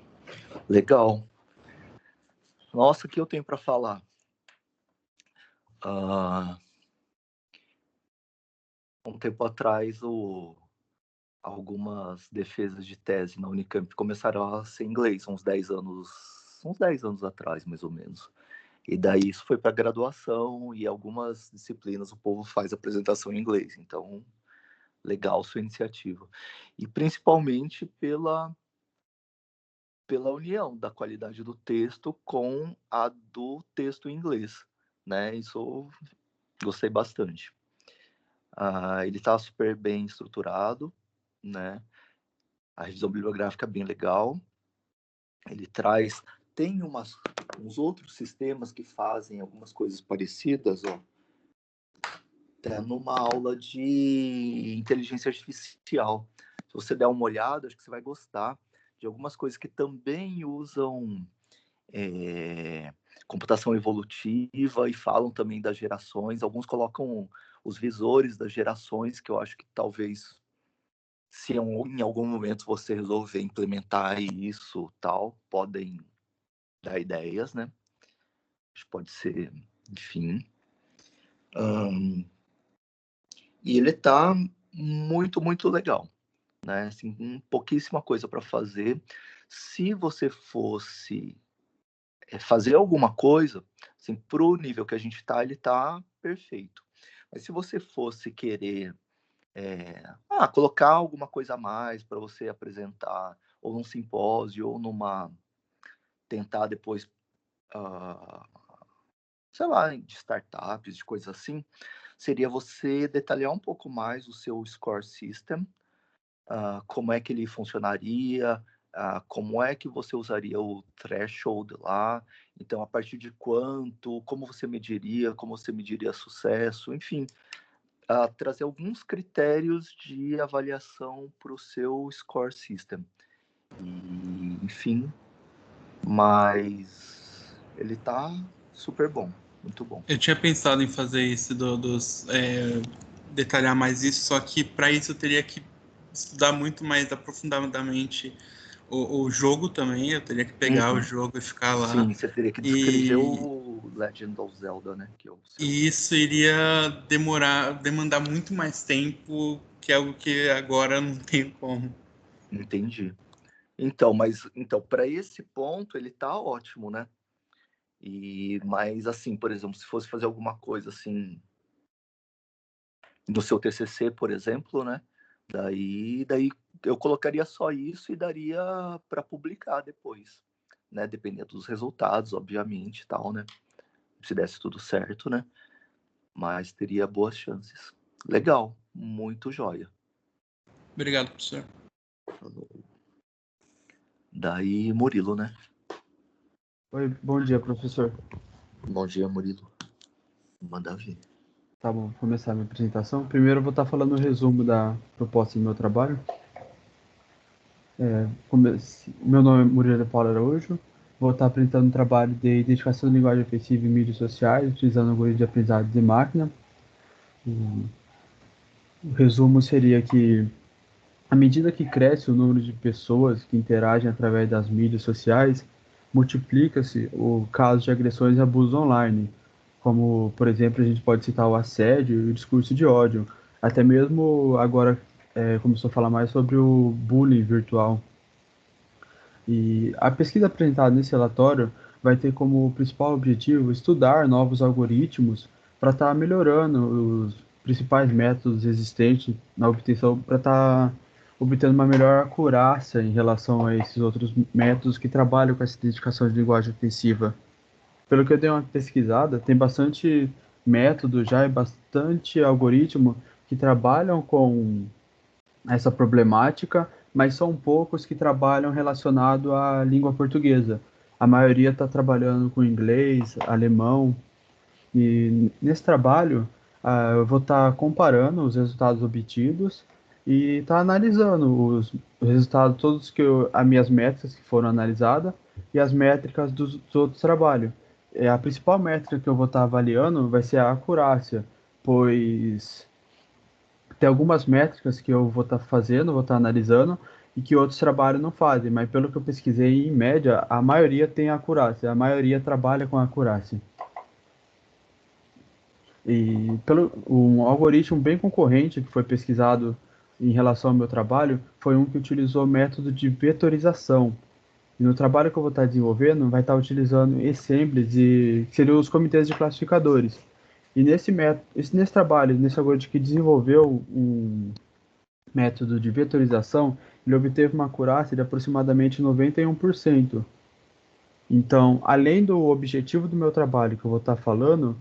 [SPEAKER 1] Legal. Nossa, o que eu tenho para falar? Um tempo atrás, algumas defesas de tese na Unicamp começaram a ser em inglês, uns 10 anos atrás, mais ou menos. E daí isso foi para graduação e algumas disciplinas o povo faz apresentação em inglês. Então, legal sua iniciativa. E principalmente pela união da qualidade do texto com a do texto em inglês, né? Isso eu gostei bastante. Ele está super bem estruturado, né? A revisão bibliográfica é bem legal. Ele tem uns outros sistemas que fazem algumas coisas parecidas, ó. Até numa aula de inteligência artificial. Se você der uma olhada, acho que você vai gostar de algumas coisas que também usam computação evolutiva e falam também das gerações. Alguns colocam os visores das gerações, que eu acho que talvez, se em algum momento você resolver implementar isso, tal, podem dar ideias, né? pode ser, enfim. E ele tá muito, muito legal, né? Assim, pouquíssima coisa para fazer. Se você fosse fazer alguma coisa, assim, pro nível que a gente tá, ele tá perfeito. Mas se você fosse querer colocar alguma coisa a mais para você apresentar, ou num simpósio, ou tentar depois, sei lá, de startups, de coisas assim, seria você detalhar um pouco mais o seu score system, como é que ele funcionaria, como é que você usaria o threshold lá, então a partir de quanto, como você mediria sucesso, enfim, trazer alguns critérios de avaliação para o seu score system. E, enfim, mas ele tá super bom, muito bom.
[SPEAKER 3] Eu tinha pensado em fazer isso, detalhar mais isso, só que para isso eu teria que estudar muito mais aprofundadamente o jogo também, eu teria que pegar o jogo e ficar lá.
[SPEAKER 1] Sim, você teria que descrever o Legend of Zelda, né?
[SPEAKER 3] E isso iria demandar muito mais tempo, que é algo que agora não tenho como.
[SPEAKER 1] Entendi. Então, para esse ponto ele tá ótimo, né? Mas assim, por exemplo, se fosse fazer alguma coisa assim no seu TCC, por exemplo, né? Daí eu colocaria só isso e daria para publicar depois, né? Dependendo dos resultados, obviamente, tal, né? Se desse tudo certo, né? Mas teria boas chances. Legal, muito joia.
[SPEAKER 3] Obrigado, professor.
[SPEAKER 1] Falou. Daí, Murilo, né?
[SPEAKER 4] Oi, bom dia, professor.
[SPEAKER 1] Bom dia, Murilo. Manda ver.
[SPEAKER 4] Tá bom, vou começar a minha apresentação. Primeiro eu vou estar falando o resumo da proposta do meu trabalho. Meu nome é Murilo Paulo Araújo. Vou estar apresentando um trabalho de identificação de linguagem ofensiva em mídias sociais, utilizando algoritmo de aprendizado de máquina. O resumo seria que, à medida que cresce o número de pessoas que interagem através das mídias sociais, multiplica-se o caso de agressões e abusos online, como, por exemplo, a gente pode citar o assédio e o discurso de ódio. Até mesmo agora começou a falar mais sobre o bullying virtual. E a pesquisa apresentada nesse relatório vai ter como principal objetivo estudar novos algoritmos para estar melhorando os principais métodos existentes na obtenção, para estar obtendo uma melhor acurácia em relação a esses outros métodos que trabalham com essa identificação de linguagem ofensiva. Pelo que eu dei uma pesquisada, tem bastante método já e bastante algoritmo que trabalham com essa problemática, mas são poucos que trabalham relacionado à língua portuguesa. A maioria está trabalhando com inglês, alemão, e nesse trabalho eu vou estar comparando os resultados obtidos e estar analisando os resultados todos as minhas métricas que foram analisadas e as métricas dos outros trabalhos. A principal métrica que eu vou estar avaliando vai ser a acurácia, pois tem algumas métricas que eu vou estar fazendo, vou estar analisando, e que outros trabalhos não fazem, mas pelo que eu pesquisei, em média, a maioria tem acurácia, a maioria trabalha com acurácia. E um algoritmo bem concorrente que foi pesquisado em relação ao meu trabalho foi um que utilizou o método de vetorização. E no trabalho que eu vou estar desenvolvendo, vai estar utilizando assemblies, que seriam os comitês de classificadores. E nesse trabalho, nesse algoritmo que desenvolveu um método de vetorização, ele obteve uma acurácia de aproximadamente 91%. Então, além do objetivo do meu trabalho que eu vou estar falando,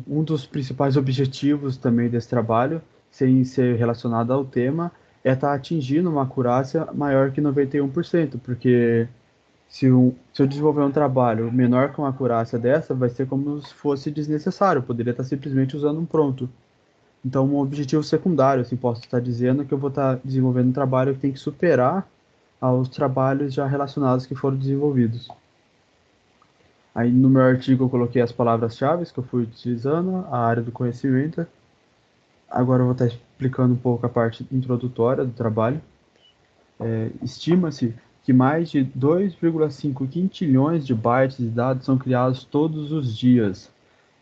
[SPEAKER 4] um dos principais objetivos também desse trabalho, sem ser relacionado ao tema, é estar atingindo uma acurácia maior que 91%, porque se eu desenvolver um trabalho menor com uma acurácia dessa, vai ser como se fosse desnecessário, eu poderia estar simplesmente usando um pronto. Então, um objetivo secundário, assim, posso estar dizendo que eu vou estar desenvolvendo um trabalho que tem que superar aos trabalhos já relacionados que foram desenvolvidos. Aí, no meu artigo, eu coloquei as palavras-chave que eu fui utilizando, a área do conhecimento. Agora eu vou estar explicando um pouco a parte introdutória do trabalho. Estima-se que mais de 2,5 quintilhões de bytes de dados são criados todos os dias,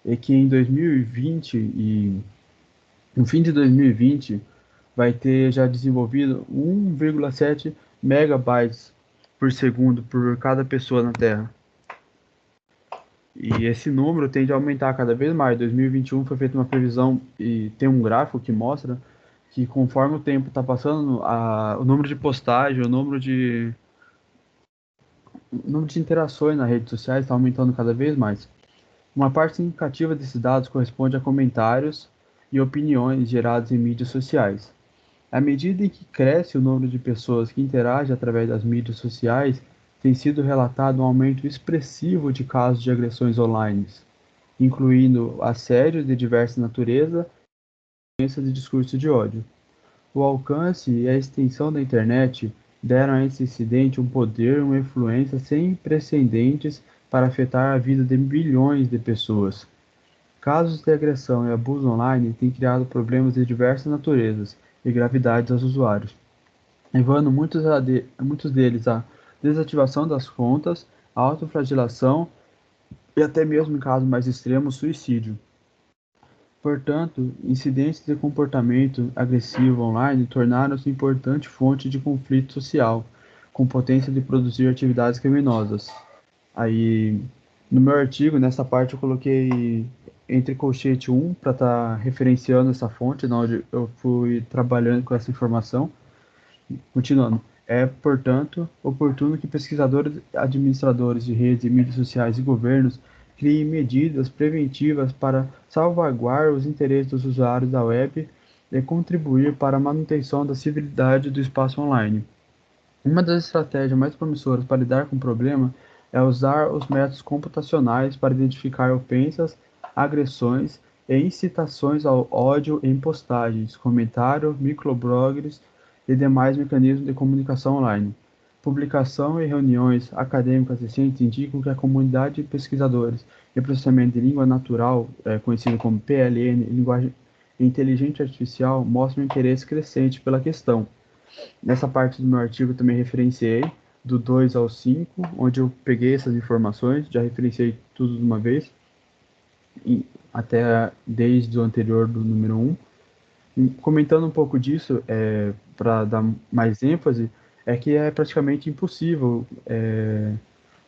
[SPEAKER 4] e que em 2020 e no fim de 2020 vai ter já desenvolvido 1,7 megabytes por segundo por cada pessoa na Terra. E esse número tende a aumentar cada vez mais. Em 2021 foi feita uma previsão e tem um gráfico que mostra que conforme o tempo está passando, o número de postagem, o número de interações nas redes sociais está aumentando cada vez mais. Uma parte significativa desses dados corresponde a comentários e opiniões gerados em mídias sociais. À medida em que cresce o número de pessoas que interagem através das mídias sociais, tem sido relatado um aumento expressivo de casos de agressões online, incluindo assédios de diversa natureza e doenças de discurso de ódio. O alcance e a extensão da internet deram a esse incidente um poder e uma influência sem precedentes para afetar a vida de bilhões de pessoas. Casos de agressão e abuso online têm criado problemas de diversas naturezas e gravidades aos usuários, levando muitos deles à desativação das contas, autoflagelação e até mesmo, em casos mais extremos, suicídio. Portanto, incidentes de comportamento agressivo online tornaram-se importante fonte de conflito social, com potência de produzir atividades criminosas. Aí, no meu artigo, nessa parte eu coloquei entre colchete 1 para estar referenciando essa fonte, onde eu fui trabalhando com essa informação. Continuando, é, portanto, oportuno que pesquisadores, administradores de redes e mídias sociais e governos criem medidas preventivas para salvaguardar os interesses dos usuários da web e contribuir para a manutenção da civilidade do espaço online. Uma das estratégias mais promissoras para lidar com o problema é usar os métodos computacionais para identificar ofensas, agressões e incitações ao ódio em postagens, comentários, microblogs e demais mecanismos de comunicação online. Publicação e reuniões acadêmicas recentes indicam que a comunidade de pesquisadores em processamento de língua natural, conhecido como PLN, linguagem inteligente artificial, mostra um interesse crescente pela questão. Nessa parte do meu artigo eu também referenciei do 2 ao 5, onde eu peguei essas informações, já referenciei tudo de uma vez, até desde o anterior do número 1. Comentando um pouco disso, para dar mais ênfase, é que é praticamente impossível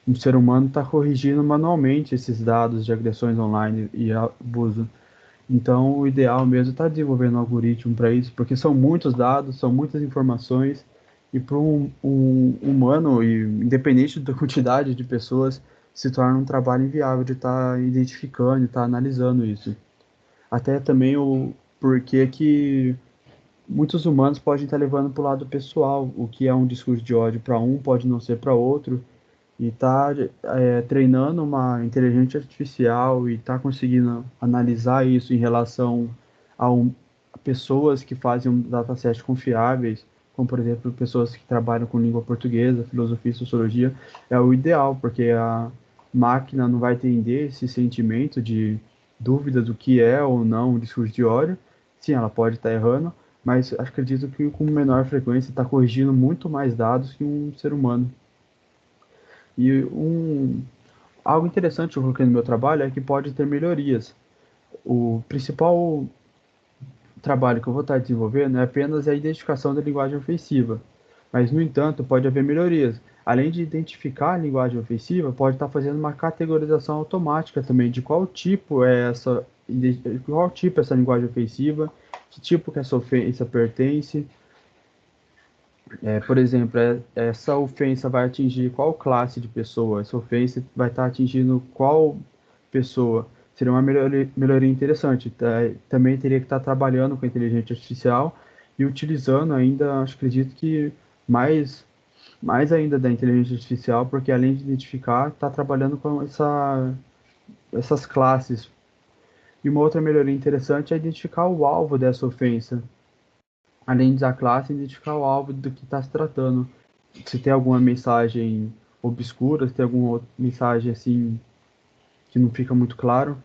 [SPEAKER 4] um ser humano estar corrigindo manualmente esses dados de agressões online e abuso. Então, o ideal mesmo é estar desenvolvendo um algoritmo para isso, porque são muitos dados, são muitas informações, e para um humano, e independente da quantidade de pessoas, se torna um trabalho inviável de estar identificando, de estar analisando isso. Até também o porquê que muitos humanos podem estar levando para o lado pessoal, o que é um discurso de ódio para um pode não ser para outro, e tá treinando uma inteligência artificial e tá conseguindo analisar isso em relação a pessoas que fazem um dataset confiáveis, como por exemplo pessoas que trabalham com língua portuguesa, filosofia e sociologia, é o ideal, porque a máquina não vai entender esse sentimento de dúvida do que é ou não um discurso de ódio. Sim, ela pode estar errando, mas acredito que com menor frequência está corrigindo muito mais dados que um ser humano. E algo interessante que eu coloquei no meu trabalho é que pode ter melhorias. O principal trabalho que eu vou estar desenvolvendo é apenas a identificação da linguagem ofensiva. Mas, no entanto, pode haver melhorias. Além de identificar a linguagem ofensiva, pode estar fazendo uma categorização automática também de qual tipo é essa linguagem ofensiva, que tipo que essa ofensa pertence. Por exemplo, essa ofensa vai atingir qual classe de pessoa? Essa ofensa vai estar atingindo qual pessoa? Seria uma melhoria interessante. Também teria que estar trabalhando com a inteligência artificial e utilizando ainda, acredito que mais ainda da inteligência artificial, porque além de identificar, está trabalhando com essas classes. E uma outra melhoria interessante é identificar o alvo dessa ofensa. Além da classe, identificar o alvo do que está se tratando. Se tem alguma mensagem obscura, se tem alguma outra mensagem assim que não fica muito claro.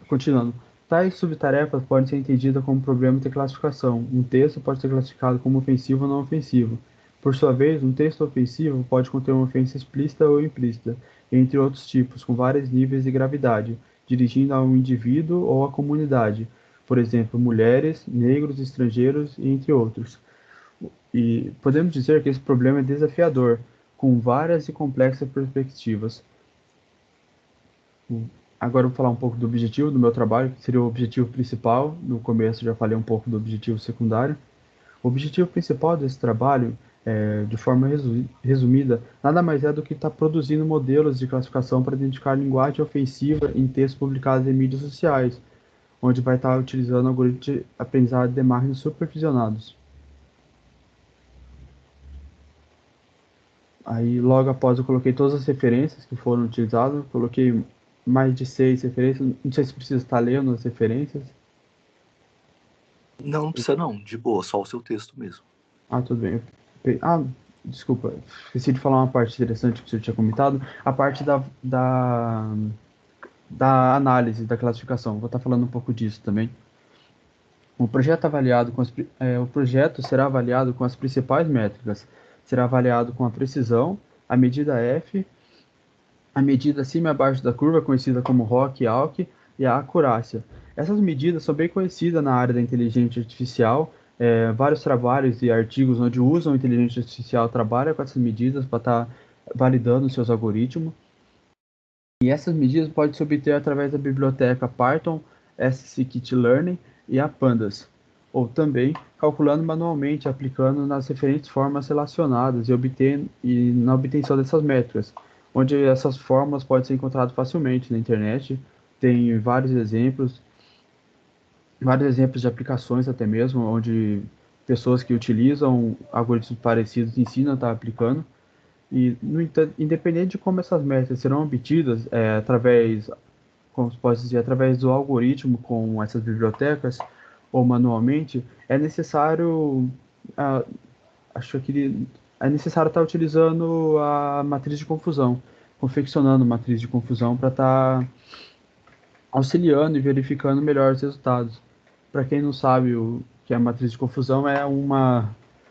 [SPEAKER 4] Continuando. Tais subtarefas podem ser entendidas como problemas de classificação. Um texto pode ser classificado como ofensivo ou não ofensivo. Por sua vez, um texto ofensivo pode conter uma ofensa explícita ou implícita, entre outros tipos, com vários níveis de gravidade, dirigindo a um indivíduo ou à comunidade, por exemplo, mulheres, negros, estrangeiros e entre outros. E podemos dizer que esse problema é desafiador, com várias e complexas perspectivas. Agora eu vou falar um pouco do objetivo do meu trabalho, que seria o objetivo principal. No começo já falei um pouco do objetivo secundário. O objetivo principal desse trabalho, de forma resumida, nada mais é do que estar produzindo modelos de classificação para identificar linguagem ofensiva em textos publicados em mídias sociais, onde vai estar utilizando algoritmos de aprendizado de imagens supervisionados. Aí, logo após, eu coloquei todas as referências que foram utilizadas, coloquei mais de 6 referências, não sei se precisa estar lendo as referências.
[SPEAKER 1] Não precisa não, de boa, só o seu texto mesmo.
[SPEAKER 4] Ah, tudo bem. Desculpa, esqueci de falar uma parte interessante que o senhor tinha comentado, a parte da análise, da classificação. Vou estar falando um pouco disso também. O projeto será avaliado com as principais métricas. Será avaliado com a precisão, a medida F, a medida acima e abaixo da curva, conhecida como ROC e ALC, e a acurácia. Essas medidas são bem conhecidas na área da inteligência artificial. Vários trabalhos e artigos onde usam inteligência artificial trabalham com essas medidas para estar validando seus algoritmos. E essas medidas podem se obter através da biblioteca Python, scikit-learn e a Pandas, ou também calculando manualmente, aplicando nas diferentes formas relacionadas e na obtenção dessas métricas, onde essas fórmulas podem ser encontradas facilmente na internet. Tem vários exemplos de aplicações até mesmo, onde pessoas que utilizam algoritmos parecidos ensinam a estar aplicando. E, no entanto, independente de como essas métricas serão obtidas, como se pode dizer, através do algoritmo com essas bibliotecas ou manualmente, é necessário, estar utilizando a matriz de confusão, confeccionando matriz de confusão para estar auxiliando e verificando melhor os resultados. Para quem não sabe o que é a matriz de confusão,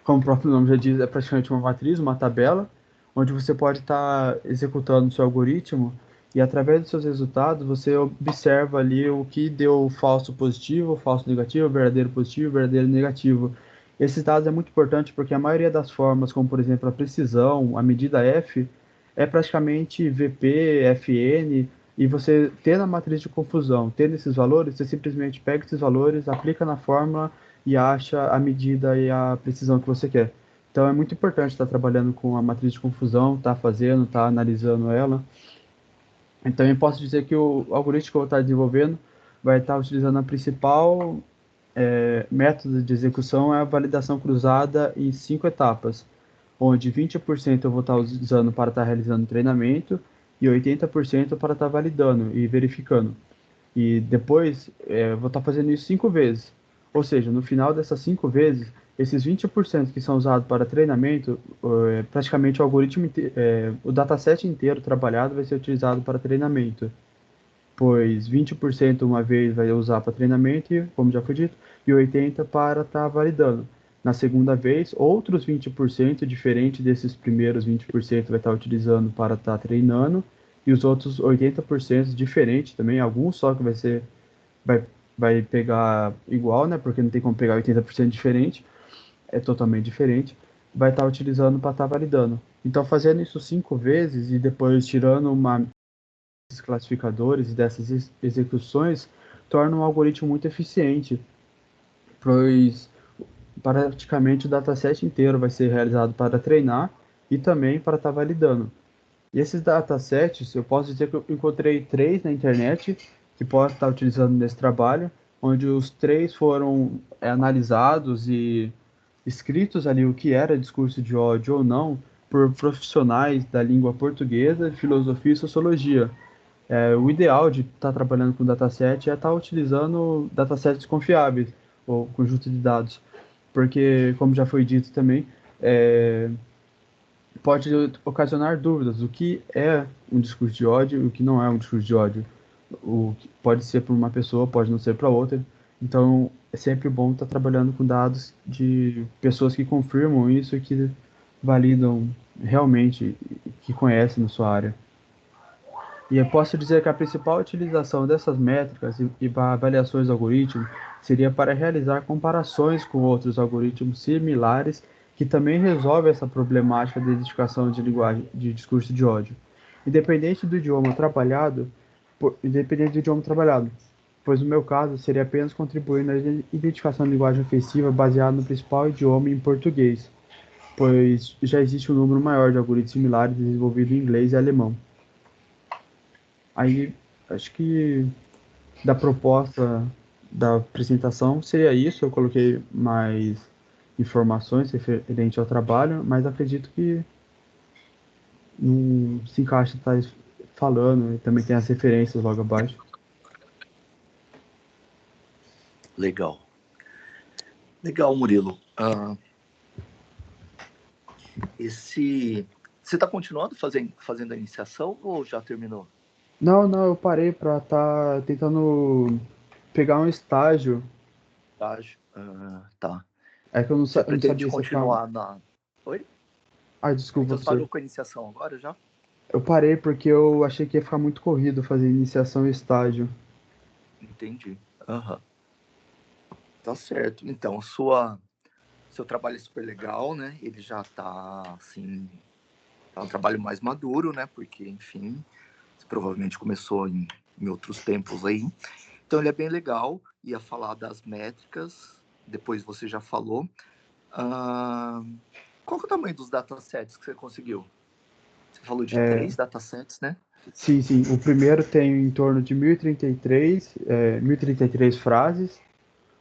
[SPEAKER 4] como o próprio nome já diz, é praticamente uma matriz, uma tabela, onde você pode estar executando o seu algoritmo e através dos seus resultados você observa ali o que deu falso positivo, falso negativo, verdadeiro positivo, verdadeiro negativo. Esses dados é muito importante porque a maioria das formas, como por exemplo a precisão, a medida F, é praticamente VP, FN, e você tendo a matriz de confusão, tendo esses valores, você simplesmente pega esses valores, aplica na fórmula e acha a medida e a precisão que você quer. Então é muito importante estar trabalhando com a matriz de confusão, estar analisando ela. Então eu posso dizer que o algoritmo que eu vou estar desenvolvendo vai estar utilizando a principal método de execução é a validação cruzada em 5 etapas, onde 20% eu vou estar usando para estar realizando treinamento e 80% para estar validando e verificando. E depois eu vou estar fazendo isso 5 vezes. Ou seja, no final dessas 5 vezes, esses 20% que são usados para treinamento, praticamente o algoritmo, o dataset inteiro trabalhado vai ser utilizado para treinamento. Pois 20% uma vez vai usar para treinamento, como já foi dito, e 80% para estar validando. Na segunda vez, outros 20%, diferente desses primeiros 20%, vai estar utilizando para estar treinando, e os outros 80% diferente também, alguns só que vai pegar igual, né? Porque não tem como pegar 80% diferente, é totalmente diferente, vai estar utilizando para estar validando. Então, fazendo isso 5 vezes e depois tirando desses classificadores e dessas execuções, torna um algoritmo muito eficiente, pois praticamente o dataset inteiro vai ser realizado para treinar e também para estar validando. E esses datasets, eu posso dizer que eu encontrei 3 na internet que posso estar utilizando nesse trabalho, onde os 3 foram analisados e escritos ali o que era discurso de ódio ou não por profissionais da língua portuguesa, filosofia e sociologia. O ideal de estar trabalhando com dataset é estar utilizando datasets confiáveis, ou conjunto de dados, porque, como já foi dito também, pode ocasionar dúvidas, o que é um discurso de ódio e o que não é um discurso de ódio. O que pode ser para uma pessoa, pode não ser para outra. Então, é sempre bom estar trabalhando com dados de pessoas que confirmam isso e que validam realmente, que conhecem na sua área. E eu posso dizer que a principal utilização dessas métricas e avaliações do algoritmo seria para realizar comparações com outros algoritmos similares que também resolvem essa problemática de identificação de linguagem de discurso de ódio, independente do idioma trabalhado, independente do idioma trabalhado, pois no meu caso seria apenas contribuir na identificação de linguagem ofensiva baseada no principal idioma em português, pois já existe um número maior de algoritmos similares desenvolvidos em inglês e alemão. Aí, acho que da proposta da apresentação seria isso. Eu coloquei mais informações referente ao trabalho, mas acredito que não se encaixa estar falando, e também tem as referências logo abaixo.
[SPEAKER 1] Legal. Legal, Murilo. Você está continuando fazendo a iniciação ou já terminou?
[SPEAKER 4] Não, eu parei para estar tentando pegar um estágio.
[SPEAKER 1] Estágio? Tá.
[SPEAKER 4] É que eu não
[SPEAKER 1] Você
[SPEAKER 4] sabia
[SPEAKER 1] pretende
[SPEAKER 4] se eu
[SPEAKER 1] continuar na... Oi?
[SPEAKER 4] desculpa,
[SPEAKER 1] Então você parou
[SPEAKER 4] professor.
[SPEAKER 1] com a iniciação agora já?
[SPEAKER 4] Eu parei porque eu achei que ia ficar muito corrido fazer iniciação e estágio.
[SPEAKER 1] Entendi. Aham. Tá certo. Então, seu trabalho é super legal, né? Ele já tá, assim, é um trabalho mais maduro, né? Porque, enfim, você provavelmente começou em outros tempos aí. Então, ele é bem legal. Ia falar das métricas, depois você já falou. Qual que é o tamanho dos datasets que você conseguiu? Você falou de 3 datasets, né?
[SPEAKER 4] Sim. O primeiro tem em torno de 1033 frases,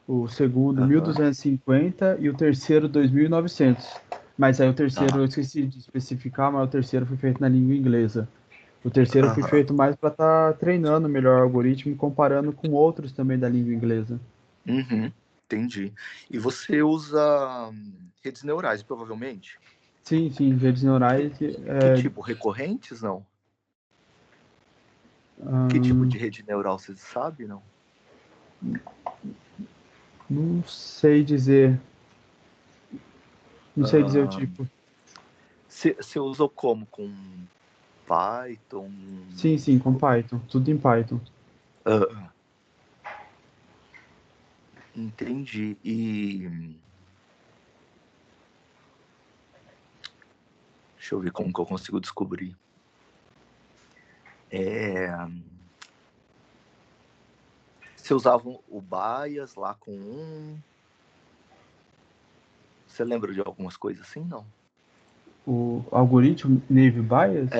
[SPEAKER 4] o segundo 1250 e o terceiro 2900. Mas aí o terceiro eu esqueci de especificar, mas o terceiro foi feito na língua inglesa. O terceiro foi feito mais para estar treinando melhor o algoritmo e comparando com outros também da língua inglesa.
[SPEAKER 1] Entendi. E você usa redes neurais, provavelmente?
[SPEAKER 4] Sim, redes neurais.
[SPEAKER 1] Que tipo? Recorrentes, não? Que tipo de rede neural você sabe, não?
[SPEAKER 4] Não sei dizer. Não sei dizer o tipo.
[SPEAKER 1] Você usou como? Com Python?
[SPEAKER 4] Sim, com Python. Tudo em Python.
[SPEAKER 1] Entendi. Deixa eu ver como que eu consigo descobrir. Você usava o Bias lá com Você lembra de algumas coisas assim, não?
[SPEAKER 4] O algoritmo Naive Bayes?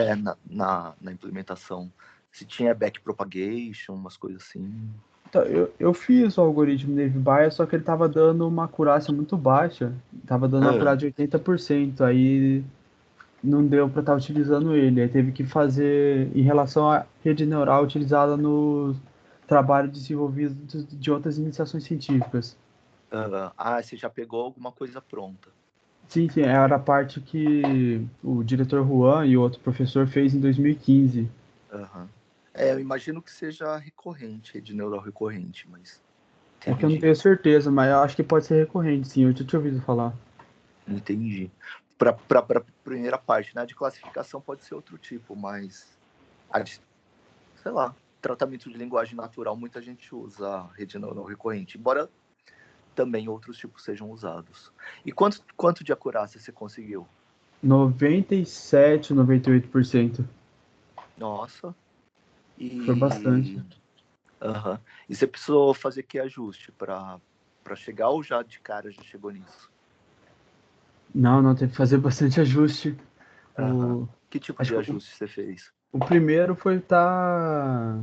[SPEAKER 1] Na implementação. Se tinha backpropagation, umas coisas assim.
[SPEAKER 4] Então, eu fiz o algoritmo Naive Bayes, só que ele estava dando uma acurácia muito baixa. Estava dando uma acurácia de 80%. Aí não deu para estar utilizando ele. Aí teve que fazer em relação à rede neural utilizada no trabalho desenvolvido de outras iniciações científicas.
[SPEAKER 1] Você já pegou alguma coisa pronta.
[SPEAKER 4] Sim, era a parte que o diretor Juan e o outro professor fez em 2015.
[SPEAKER 1] Eu imagino que seja recorrente, rede neural recorrente, mas...
[SPEAKER 4] É que eu não tenho certeza, mas eu acho que pode ser recorrente, sim. Eu já tinha ouvido falar.
[SPEAKER 1] Entendi. Para a primeira parte, né? De classificação pode ser outro tipo, mas... sei lá, tratamento de linguagem natural, muita gente usa rede neural recorrente, embora também outros tipos sejam usados. E quanto de acurácia você conseguiu?
[SPEAKER 4] 97, 98%.
[SPEAKER 1] Nossa.
[SPEAKER 4] Foi bastante.
[SPEAKER 1] E você precisou fazer que ajuste para chegar ou já de cara já chegou nisso?
[SPEAKER 4] Não, teve que fazer bastante ajuste.
[SPEAKER 1] Que tipo de ajuste você fez?
[SPEAKER 4] O primeiro foi estar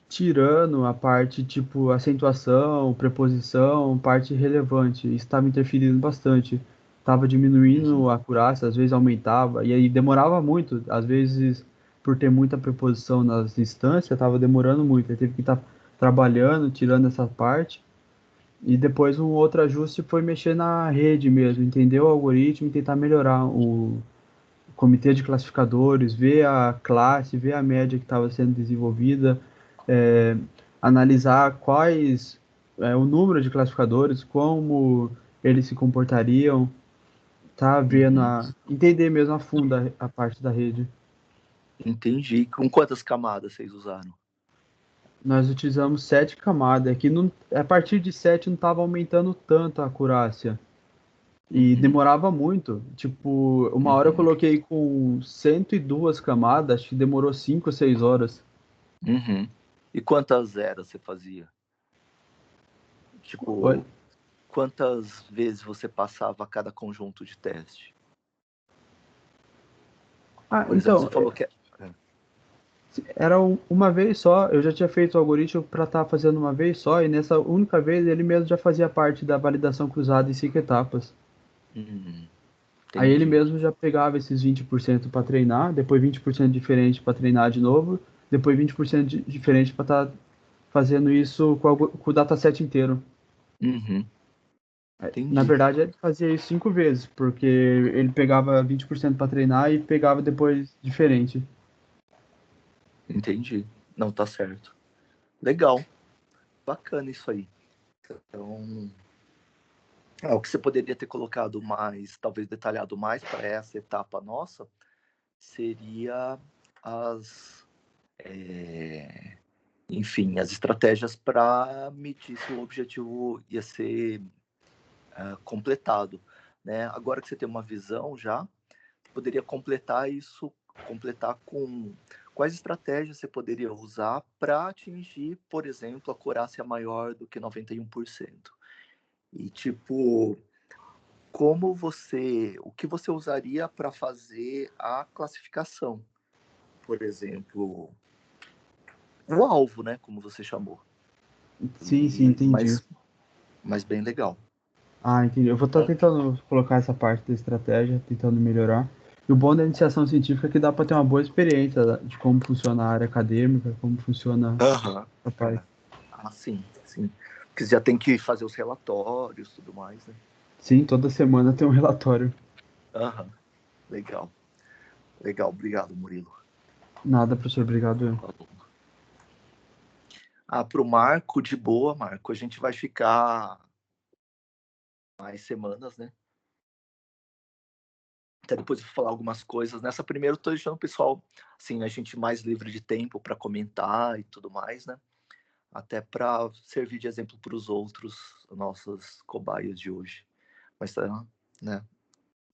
[SPEAKER 4] tirando a parte tipo acentuação, preposição, parte relevante. Isso estava interferindo bastante. Estava diminuindo a acurácia, às vezes aumentava, e aí demorava muito. Às vezes, por ter muita preposição nas instâncias, estava demorando muito. Aí teve que estar trabalhando, tirando essa parte. E depois um outro ajuste foi mexer na rede mesmo, entender o algoritmo e tentar melhorar o comitê de classificadores, ver a classe, ver a média que estava sendo desenvolvida, analisar o número de classificadores, como eles se comportariam. tá vendo entender mesmo a fundo a parte da rede.
[SPEAKER 1] Entendi. Com quantas camadas vocês usaram?
[SPEAKER 4] Nós utilizamos 7 camadas. Aqui a partir de 7 não estava aumentando tanto a acurácia. E demorava muito. Tipo, uma hora eu coloquei com 102 camadas, acho que demorou 5 ou 6 horas.
[SPEAKER 1] E quantas eras você fazia? Tipo,
[SPEAKER 4] Oi?
[SPEAKER 1] quantas vezes você passava cada conjunto de teste? Por exemplo, você falou que
[SPEAKER 4] era uma vez só. Eu já tinha feito o algoritmo para estar fazendo uma vez só, e nessa única vez ele mesmo já fazia parte da validação cruzada em 5 etapas. Aí ele mesmo já pegava esses 20% para treinar, depois 20% diferente para treinar de novo, depois 20% diferente para estar fazendo isso com o dataset inteiro. Na verdade, ele fazia isso 5 vezes, porque ele pegava 20% para treinar e pegava depois diferente.
[SPEAKER 1] Entendi. Não, tá certo. Legal. Bacana isso aí. Então, o que você poderia ter colocado mais, talvez detalhado mais para essa etapa nossa, seria enfim, as estratégias para medir se o objetivo ia ser completado, né? Agora que você tem uma visão já, você poderia completar com quais estratégias você poderia usar para atingir, por exemplo, a acurácia maior do que 91%. E tipo, o que você usaria para fazer a classificação? Por exemplo, o alvo, né, como você chamou.
[SPEAKER 4] Sim, entendi.
[SPEAKER 1] Mas bem legal.
[SPEAKER 4] Entendi. Eu vou estar tentando colocar essa parte da estratégia, tentando melhorar. E o bom da iniciação científica é que dá para ter uma boa experiência de como funciona a área acadêmica, como funciona a parte.
[SPEAKER 1] Sim. Porque você já tem que fazer os relatórios e tudo mais, né?
[SPEAKER 4] Sim, toda semana tem um relatório.
[SPEAKER 1] Legal, obrigado, Murilo.
[SPEAKER 4] Nada, professor, obrigado.
[SPEAKER 1] Pro Marco, de boa, Marco, a gente vai ficar mais semanas, né? Até depois eu vou falar algumas coisas. Nessa primeira eu tô deixando o pessoal, assim, a gente mais livre de tempo para comentar e tudo mais, né? Até para servir de exemplo para os outros, nossas cobaias de hoje. Mas tá, né?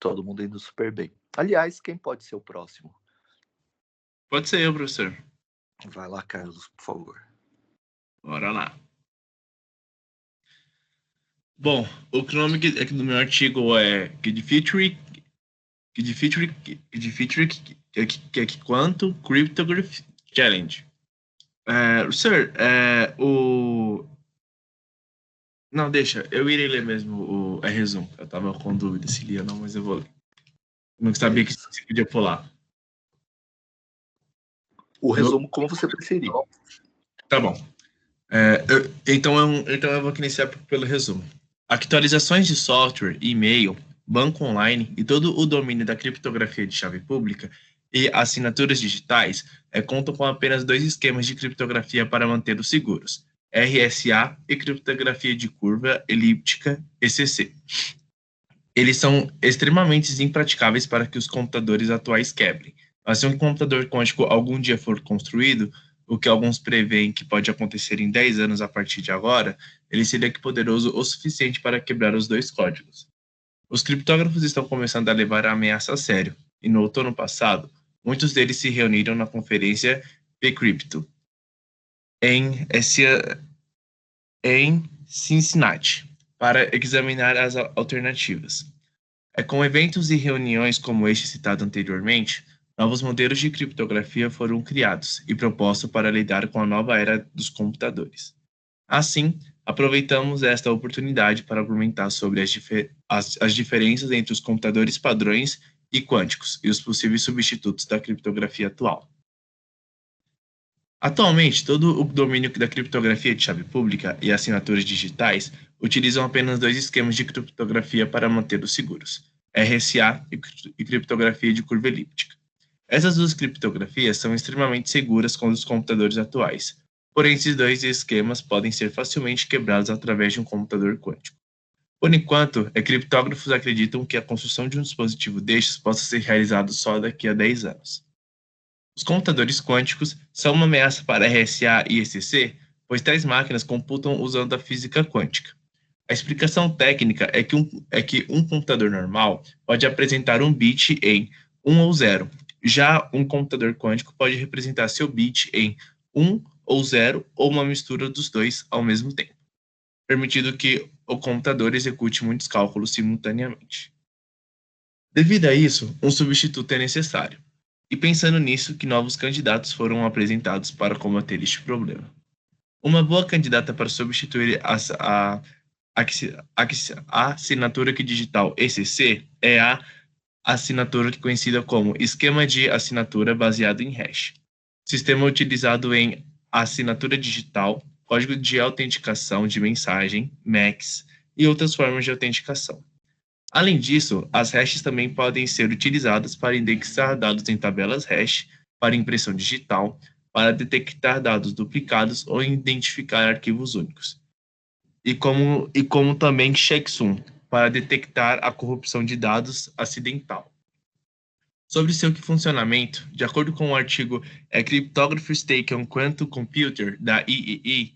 [SPEAKER 1] Todo mundo indo super bem. Aliás, quem pode ser o próximo?
[SPEAKER 5] Pode ser eu, professor.
[SPEAKER 1] Vai lá, Carlos, por favor.
[SPEAKER 5] Bora lá. Bom, o nome aqui do meu artigo é Kid Feature quanto Cryptography Challenge. Sir, Não, deixa, eu irei ler mesmo o resumo. Eu tava com dúvida se lia ou não, mas eu vou ler. Eu não sabia que você podia pular.
[SPEAKER 1] O resumo como você preferir.
[SPEAKER 5] Tá bom. Então eu vou iniciar pelo resumo. Actualizações de software, e-mail, banco online e todo o domínio da criptografia de chave pública e assinaturas digitais contam com apenas 2 esquemas de criptografia para mantê-los seguros: RSA e criptografia de curva elíptica, ECC. Eles são extremamente impraticáveis para que os computadores atuais quebrem. Mas se um computador quântico algum dia for construído, o que alguns preveem que pode acontecer em 10 anos a partir de agora, ele seria poderoso o suficiente para quebrar os 2 códigos. Os criptógrafos estão começando a levar a ameaça a sério, e no outono passado, muitos deles se reuniram na conferência pCrypto em Cincinnati para examinar as alternativas. Com eventos e reuniões como este citado anteriormente, novos modelos de criptografia foram criados e propostos para lidar com a nova era dos computadores. Assim, aproveitamos esta oportunidade para argumentar sobre as diferenças entre os computadores padrões e quânticos e os possíveis substitutos da criptografia atual. Atualmente, todo o domínio da criptografia de chave pública e assinaturas digitais utilizam apenas 2 esquemas de criptografia para mantê-los seguros: RSA e criptografia de curva elíptica. Essas 2 criptografias são extremamente seguras com os computadores atuais, porém esses 2 esquemas podem ser facilmente quebrados através de um computador quântico. Por enquanto, criptógrafos acreditam que a construção de um dispositivo destes possa ser realizado só daqui a 10 anos. Os computadores quânticos são uma ameaça para RSA e ECC, pois tais máquinas computam usando a física quântica. A explicação técnica é que um computador normal pode apresentar um bit em 1 ou 0. Já um computador quântico pode representar seu bit em 1 ou 0 ou uma mistura dos dois ao mesmo tempo, permitindo que o computador execute muitos cálculos simultaneamente. Devido a isso, um substituto é necessário. E pensando nisso, que novos candidatos foram apresentados para combater este problema. Uma boa candidata para substituir a assinatura digital ECC é a assinatura conhecida como esquema de assinatura baseado em hash. Sistema utilizado em assinatura digital, código de autenticação de mensagem, MACs e outras formas de autenticação. Além disso, as hashes também podem ser utilizadas para indexar dados em tabelas hash, para impressão digital, para detectar dados duplicados ou identificar arquivos únicos. E como também checksum, para detectar a corrupção de dados acidental. Sobre seu funcionamento, de acordo com o artigo Cryptography Take on Quantum Computer, da IEEE,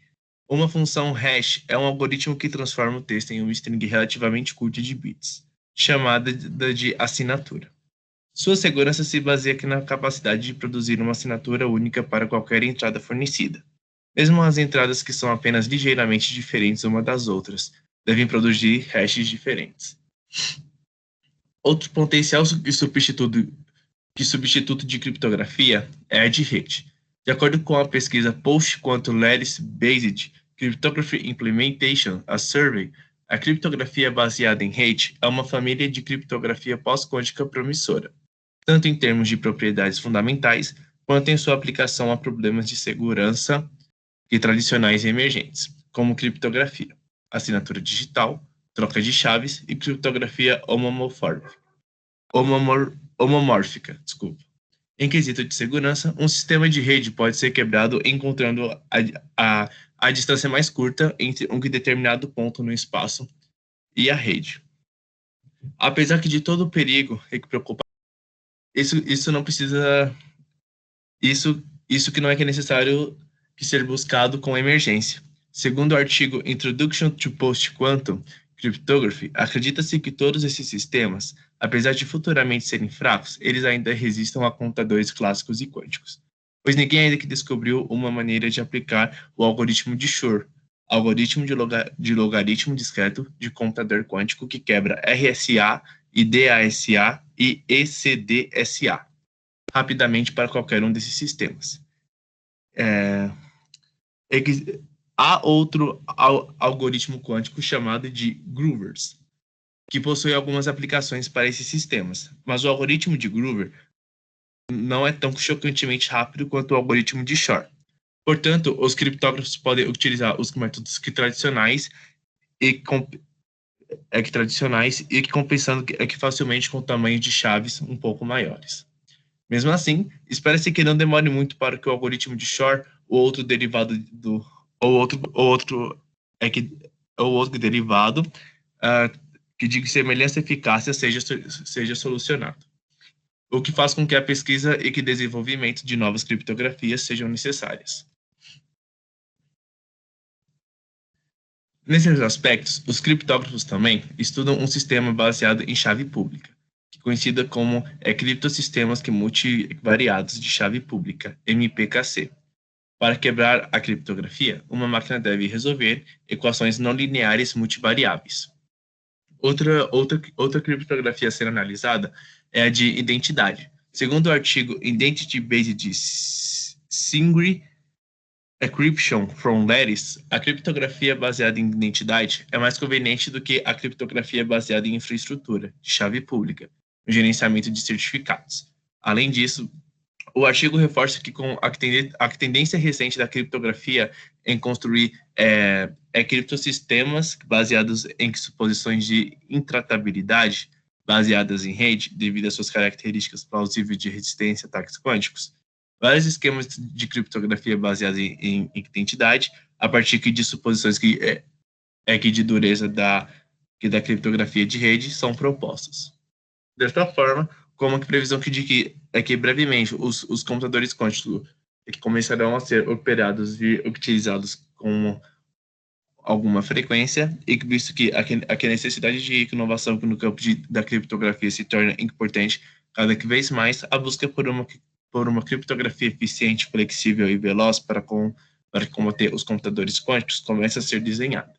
[SPEAKER 5] uma função hash é um algoritmo que transforma o texto em um string relativamente curto de bits, chamada de assinatura. Sua segurança se baseia na capacidade de produzir uma assinatura única para qualquer entrada fornecida. Mesmo as entradas que são apenas ligeiramente diferentes uma das outras, devem produzir hashes diferentes. Outro potencial substituto de criptografia é a de rede. De acordo com a pesquisa Post-Quantum Lattice-Based Cryptography Implementation, a Survey, a criptografia baseada em rede é uma família de criptografia pós-quântica promissora, tanto em termos de propriedades fundamentais, quanto em sua aplicação a problemas de segurança e tradicionais e emergentes, como criptografia, assinatura digital, troca de chaves e criptografia homomórfica. Em quesito de segurança, um sistema de rede pode ser quebrado encontrando a distância mais curta entre um determinado ponto no espaço e a rede. Apesar de todo o perigo e que preocupa, isso não precisa, isso que não é necessário que ser buscado com emergência. Segundo o artigo Introduction to Post-Quantum Cryptography, acredita-se que todos esses sistemas, apesar de futuramente serem fracos, eles ainda resistam a computadores clássicos e quânticos, pois ninguém ainda que descobriu uma maneira de aplicar o algoritmo de Shor, algoritmo de logaritmo discreto de computador quântico que quebra RSA e DASA e ECDSA rapidamente para qualquer um desses sistemas. Há outro algoritmo quântico chamado de Groovers, que possui algumas aplicações para esses sistemas, mas o algoritmo de Groover não é tão chocantemente rápido quanto o algoritmo de Shor. Portanto, os criptógrafos podem utilizar os métodos tradicionais e compensando facilmente com tamanhos de chaves um pouco maiores. Mesmo assim, espera-se que não demore muito para que o algoritmo de Shor ou outro derivado que de semelhança e eficácia seja solucionado, o que faz com que a pesquisa e que desenvolvimento de novas criptografias sejam necessárias. Nesses aspectos, os criptógrafos também estudam um sistema baseado em chave pública, conhecida como criptosistemas multivariados de chave pública, MPKC. Para quebrar a criptografia, uma máquina deve resolver equações não lineares multivariáveis. Outra criptografia a ser analisada é a de identidade. Segundo o artigo Identity Based Single Encryption from Lattice, a criptografia baseada em identidade é mais conveniente do que a criptografia baseada em infraestrutura de chave pública, no gerenciamento de certificados. Além disso, o artigo reforça que com a tendência recente da criptografia em construir criptosistemas baseados em suposições de intratabilidade baseadas em rede, devido às suas características plausíveis de resistência a ataques quânticos, vários esquemas de criptografia baseados em identidade, a partir de suposições de dureza que da criptografia de rede são propostas. Desta forma, como a previsão é que brevemente os computadores quânticos que começarão a ser operados e utilizados com alguma frequência, e visto que a necessidade de inovação no campo da criptografia se torna importante cada vez mais, a busca por uma criptografia eficiente, flexível e veloz para combater os computadores quânticos começa a ser desenhada.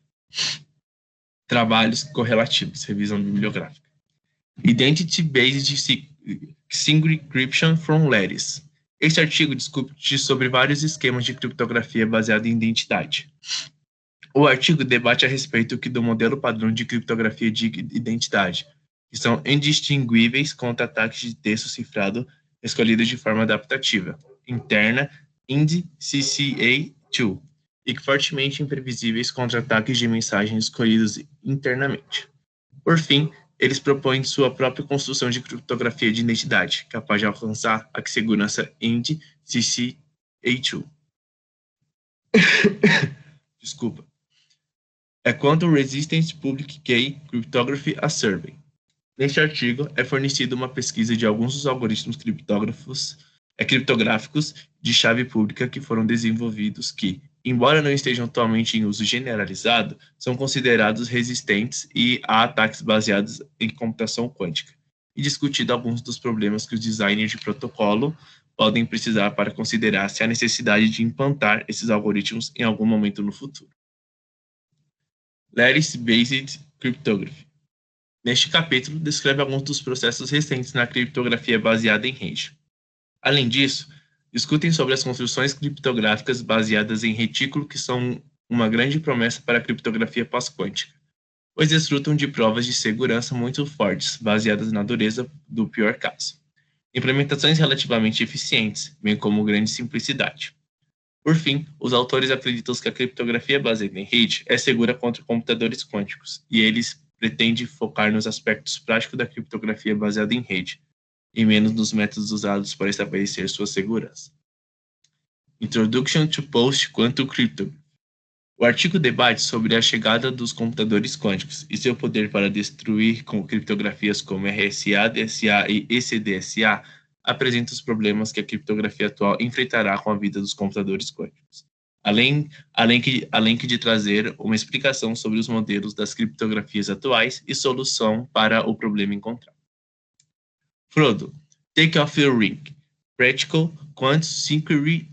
[SPEAKER 5] Trabalhos correlativos, revisão bibliográfica. Identity-Based Single Encryption from Lattice. Este artigo discute sobre vários esquemas de criptografia baseada em identidade. O artigo debate a respeito do modelo padrão de criptografia de identidade, que são indistinguíveis contra ataques de texto cifrado escolhidos de forma adaptativa, interna, IND-CCA2, e fortemente imprevisíveis contra ataques de mensagens escolhidos internamente. Por fim, eles propõem sua própria construção de criptografia de identidade, capaz de alcançar a segurança IND-CCA2. Desculpa. É Quantum Resistance Public Key Cryptography a Survey. Neste artigo, é fornecida uma pesquisa de alguns dos algoritmos criptográficos de chave pública que foram desenvolvidos que, embora não estejam atualmente em uso generalizado, são considerados resistentes a ataques baseados em computação quântica, e discutido alguns dos problemas que os designers de protocolo podem precisar para considerar se há necessidade de implantar esses algoritmos em algum momento no futuro. Lattice-Based Cryptography. Neste capítulo, descreve alguns dos processos recentes na criptografia baseada em rede. Além disso, discutem sobre as construções criptográficas baseadas em retículo que são uma grande promessa para a criptografia pós-quântica, pois desfrutam de provas de segurança muito fortes, baseadas na dureza do pior caso. Implementações relativamente eficientes, bem como grande simplicidade. Por fim, os autores acreditam que a criptografia baseada em rede é segura contra computadores quânticos, e eles pretendem focar nos aspectos práticos da criptografia baseada em rede, e menos nos métodos usados para estabelecer sua segurança. Introduction to Post-Quantum Cryptography. O artigo debate sobre a chegada dos computadores quânticos e seu poder para destruir com criptografias como RSA, DSA e ECDSA, apresenta os problemas que a criptografia atual enfrentará com a vida dos computadores quânticos, além de trazer uma explicação sobre os modelos das criptografias atuais e solução para o problema encontrado. Frodo, Take Off Your Ring, Practical Quantum Security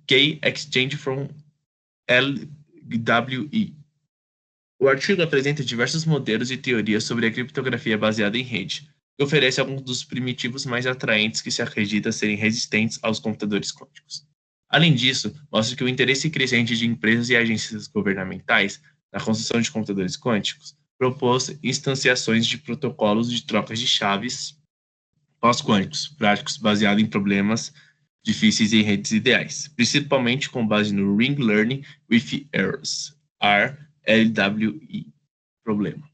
[SPEAKER 5] Key Exchange from LWE. O artigo apresenta diversos modelos e teorias sobre a criptografia baseada em rede, que oferece alguns dos primitivos mais atraentes que se acredita serem resistentes aos computadores quânticos. Além disso, mostra que o interesse crescente de empresas e agências governamentais na construção de computadores quânticos propôs instanciações de protocolos de trocas de chaves pós-quânticos, práticos baseados em problemas difíceis em redes ideais, principalmente com base no Ring Learning with Errors, RLWE, problema.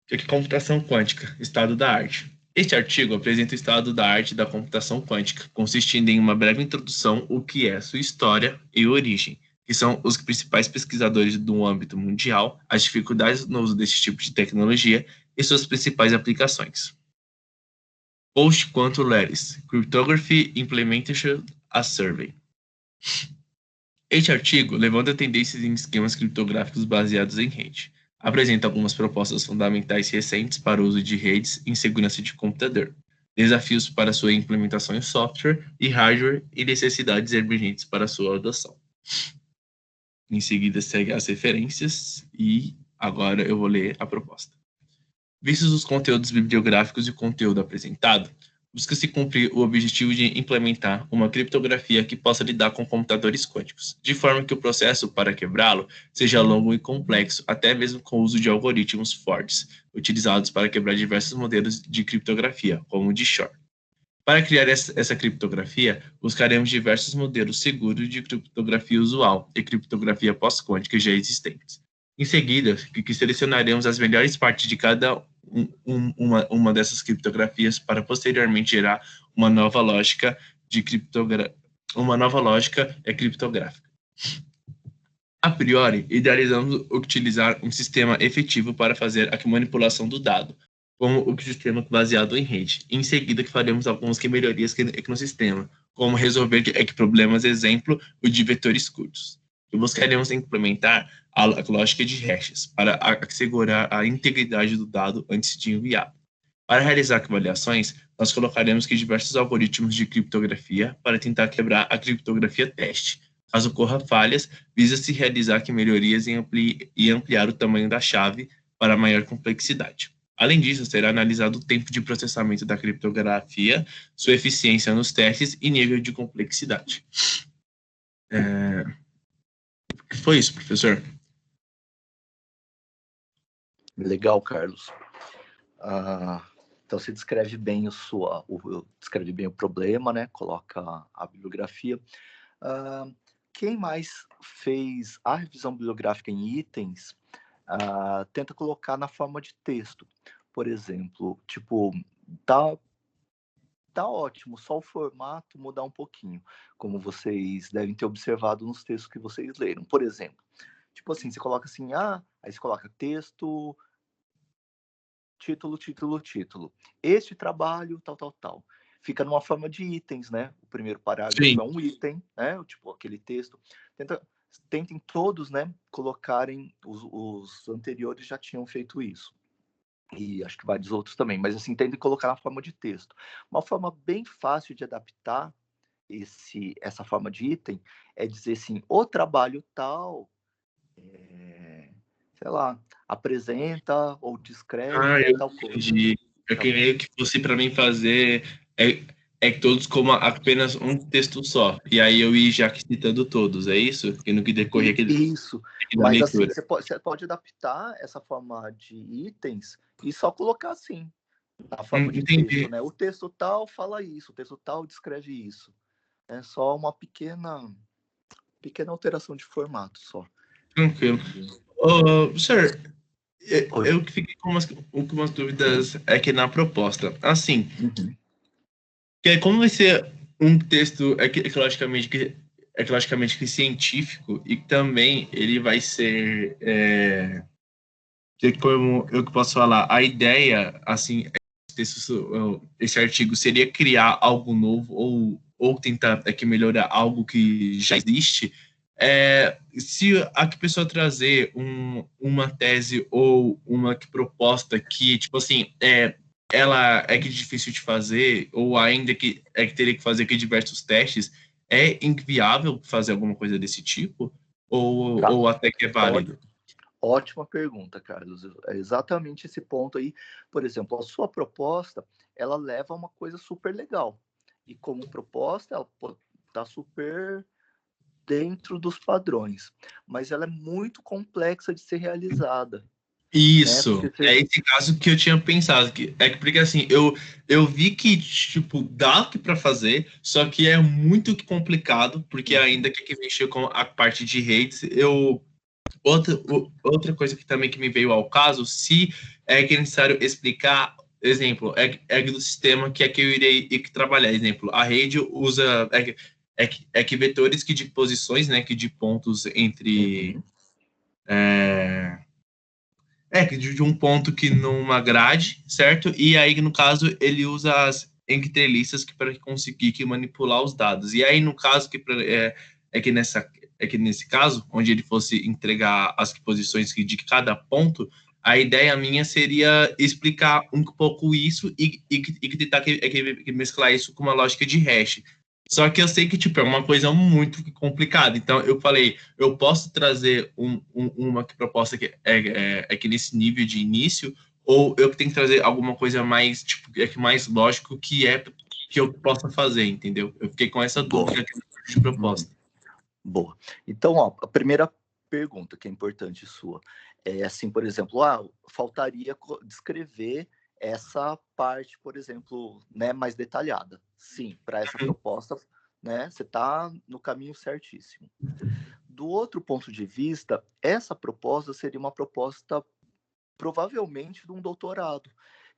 [SPEAKER 5] O que é computação quântica? Estado da arte. Este artigo apresenta o estado da arte da computação quântica, consistindo em uma breve introdução o que é sua história e origem, que são os principais pesquisadores do âmbito mundial, as dificuldades no uso desse tipo de tecnologia e suas principais aplicações. Post-Quantum Lattice, Cryptography Implementation a Survey. Este artigo levanta tendências em esquemas criptográficos baseados em rede. Apresenta algumas propostas fundamentais recentes para o uso de redes em segurança de computador, desafios para sua implementação em software e hardware e necessidades emergentes para sua adoção. Em seguida, segue as referências e agora eu vou ler a proposta. Vistos os conteúdos bibliográficos e o conteúdo apresentado, busca-se cumprir o objetivo de implementar uma criptografia que possa lidar com computadores quânticos, de forma que o processo para quebrá-lo seja longo e complexo, até mesmo com o uso de algoritmos fortes, utilizados para quebrar diversos modelos de criptografia, como o de Shor. Para criar essa criptografia, buscaremos diversos modelos seguros de criptografia usual e criptografia pós-quântica já existentes. Em seguida, que selecionaremos as melhores partes de cada uma dessas criptografias para posteriormente gerar uma nova lógica criptográfica. A priori, idealizamos utilizar um sistema efetivo para fazer a manipulação do dado, como o sistema baseado em rede. Em seguida, que faremos algumas melhorias no sistema, como resolver problemas, exemplo, o de vetores curtos. E buscaremos implementar a lógica de hashes para assegurar a integridade do dado antes de enviado. Para realizar avaliações, nós colocaremos diversos algoritmos de criptografia para tentar quebrar a criptografia teste. Caso ocorra falhas, visa-se realizar melhorias e ampliar o tamanho da chave para maior complexidade. Além disso, será analisado o tempo de processamento da criptografia, sua eficiência nos testes e nível de complexidade. O que foi isso, professor?
[SPEAKER 1] Legal, Carlos. Então, você descreve bem descreve bem o problema, né? Coloca a bibliografia. Quem mais fez a revisão bibliográfica em itens, tenta colocar na forma de texto. Por exemplo, tipo, tá ótimo, só o formato mudar um pouquinho, como vocês devem ter observado nos textos que vocês leram. Por exemplo, tipo assim, você coloca assim, aí você coloca texto, título, título, título. Este trabalho, tal, tal, tal. Fica numa forma de itens, né? O primeiro parágrafo
[SPEAKER 5] Sim.
[SPEAKER 1] é um item, né? Tipo, aquele texto. Tentem todos, né, colocarem, os anteriores já tinham feito isso. E acho que vários outros também, mas assim, tentem colocar na forma de texto. Uma forma bem fácil de adaptar essa forma de item é dizer assim, o trabalho tal, sei lá, apresenta ou descreve
[SPEAKER 5] Eu
[SPEAKER 1] tal coisa.
[SPEAKER 5] entendi. Eu queria que fosse para mim fazer todos como apenas um texto só. E aí eu ia já citando todos, é isso? E no que decorrer
[SPEAKER 1] Isso.
[SPEAKER 5] da
[SPEAKER 1] Mas assim,
[SPEAKER 5] leitura.
[SPEAKER 1] você pode adaptar essa forma de itens e só colocar assim, na forma de
[SPEAKER 5] Entendi.
[SPEAKER 1] texto, né? O texto tal fala isso, o texto tal descreve isso. É só uma pequena alteração de formato só.
[SPEAKER 5] Tranquilo. Sir, eu que fiquei com umas dúvidas aqui na proposta. Assim, como vai ser um texto logicamente que científico e também ele vai ser como eu que posso falar, a ideia assim esse artigo seria criar algo novo ou tentar melhorar algo que já existe. Se a pessoa trazer uma tese ou uma proposta que, tipo assim, ela é difícil de fazer, ou ainda que teria que fazer diversos testes, é inviável fazer alguma coisa desse tipo? Ou até que é válido?
[SPEAKER 1] Ótima pergunta, Carlos. É exatamente esse ponto aí. Por exemplo, a sua proposta, ela leva a uma coisa super legal. E como proposta, ela está super dentro dos padrões, mas ela é muito complexa de ser realizada.
[SPEAKER 5] Isso,
[SPEAKER 1] Né?
[SPEAKER 5] é esse caso que eu tinha pensado, porque assim, eu vi que, tipo, dá para fazer, só que é muito complicado, porque ainda que mexer com a parte de redes, outra coisa que também que me veio ao caso, se é que é necessário explicar, exemplo, do sistema que eu irei trabalhar, exemplo, a rede usa, vetores que de posições, né, que de pontos entre... de um ponto que numa grade, certo? E aí, no caso, ele usa as entrelinhas para conseguir manipular os dados. E aí, no caso, que nesse caso, onde ele fosse entregar as posições de cada ponto, a ideia minha seria explicar um pouco isso e tentar mesclar isso com uma lógica de hash. Só que eu sei que, tipo, é uma coisa muito complicada. Então, eu falei, eu posso trazer uma proposta que que nesse nível de início, ou eu tenho que trazer alguma coisa mais, tipo, mais lógico que eu possa fazer, entendeu? Eu fiquei com essa dúvida de proposta.
[SPEAKER 1] Boa. Então, ó, a primeira pergunta que é importante sua é assim, por exemplo, faltaria descrever essa parte, por exemplo, né, mais detalhada. Sim, para essa proposta, né, você está no caminho certíssimo. Do outro ponto de vista, essa proposta seria uma proposta provavelmente de um doutorado,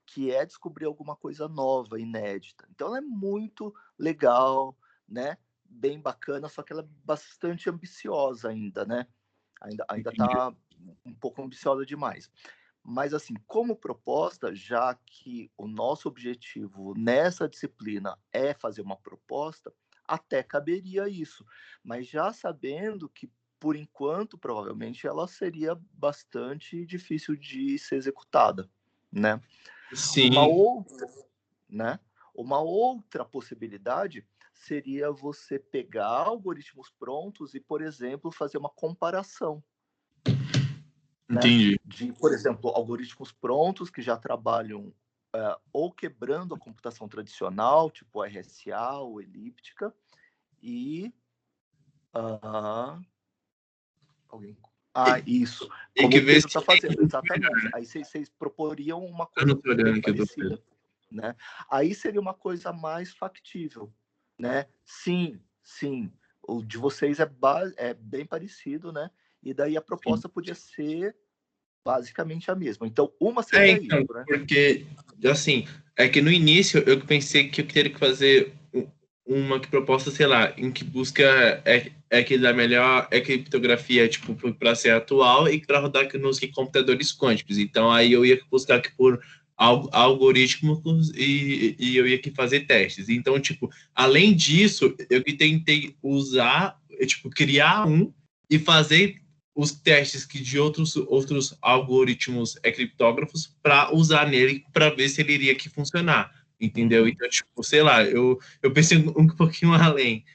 [SPEAKER 1] que é descobrir alguma coisa nova, inédita. Então, ela é muito legal, né? Bem bacana, só que ela é bastante ambiciosa ainda, né? Ainda está um pouco ambiciosa demais. Mas, assim, como proposta, já que o nosso objetivo nessa disciplina é fazer uma proposta, até caberia isso. Mas já sabendo que, por enquanto, provavelmente, ela seria bastante difícil de ser executada, né?
[SPEAKER 5] Sim.
[SPEAKER 1] Né? Uma outra possibilidade seria você pegar algoritmos prontos e, por exemplo, fazer uma comparação.
[SPEAKER 5] Entendi.
[SPEAKER 1] Né? De, por exemplo, algoritmos prontos que já trabalham ou quebrando a computação tradicional, tipo RSA ou elíptica, e alguém. Isso.
[SPEAKER 5] Tem
[SPEAKER 1] Como
[SPEAKER 5] que
[SPEAKER 1] o
[SPEAKER 5] ver
[SPEAKER 1] Pedro
[SPEAKER 5] se
[SPEAKER 1] está fazendo, exatamente. Aí vocês proporiam uma
[SPEAKER 5] eu
[SPEAKER 1] coisa
[SPEAKER 5] não tô olhando
[SPEAKER 1] bem
[SPEAKER 5] aqui do
[SPEAKER 1] parecida, né? Aí seria uma coisa mais factível, né? Sim. O de vocês é bem parecido, né? E daí a proposta podia ser basicamente a mesma. Então, uma seria
[SPEAKER 5] então,
[SPEAKER 1] isso, né?
[SPEAKER 5] porque, assim, é que no início eu pensei que eu teria que fazer uma que proposta, sei lá, em que busca que dá melhor criptografia, tipo, para ser atual e para rodar aqui nos computadores quânticos. Então, aí eu ia buscar aqui por algoritmos e eu ia aqui fazer testes. Então, tipo, além disso, eu que tentei usar, tipo, criar e fazer os testes que de outros algoritmos criptógrafos para usar nele para ver se ele iria aqui funcionar, entendeu? Então, tipo, sei lá, eu pensei um pouquinho além.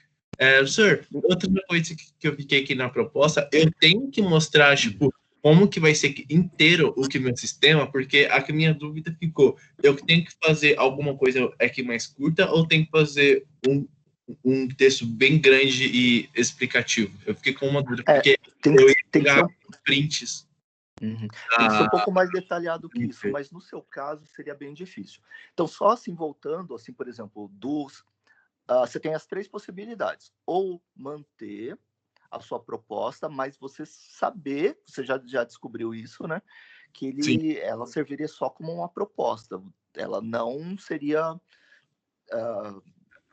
[SPEAKER 5] Sir, outra coisa que eu fiquei aqui na proposta, eu tenho que mostrar, tipo, como que vai ser inteiro o que meu sistema, porque a minha dúvida ficou, eu tenho que fazer alguma coisa aqui mais curta ou tenho que fazer um texto bem grande e explicativo? Eu fiquei com uma dúvida, porque eu ia
[SPEAKER 1] tem que ser
[SPEAKER 5] pegar prints.
[SPEAKER 1] Tem que ser um pouco mais detalhado que isso, mas no seu caso seria bem difícil. Então, só assim, voltando, assim, por exemplo, você tem as 3 possibilidades. Ou manter a sua proposta, mas você já descobriu isso, né? Que ela serviria só como uma proposta. Ela não seria...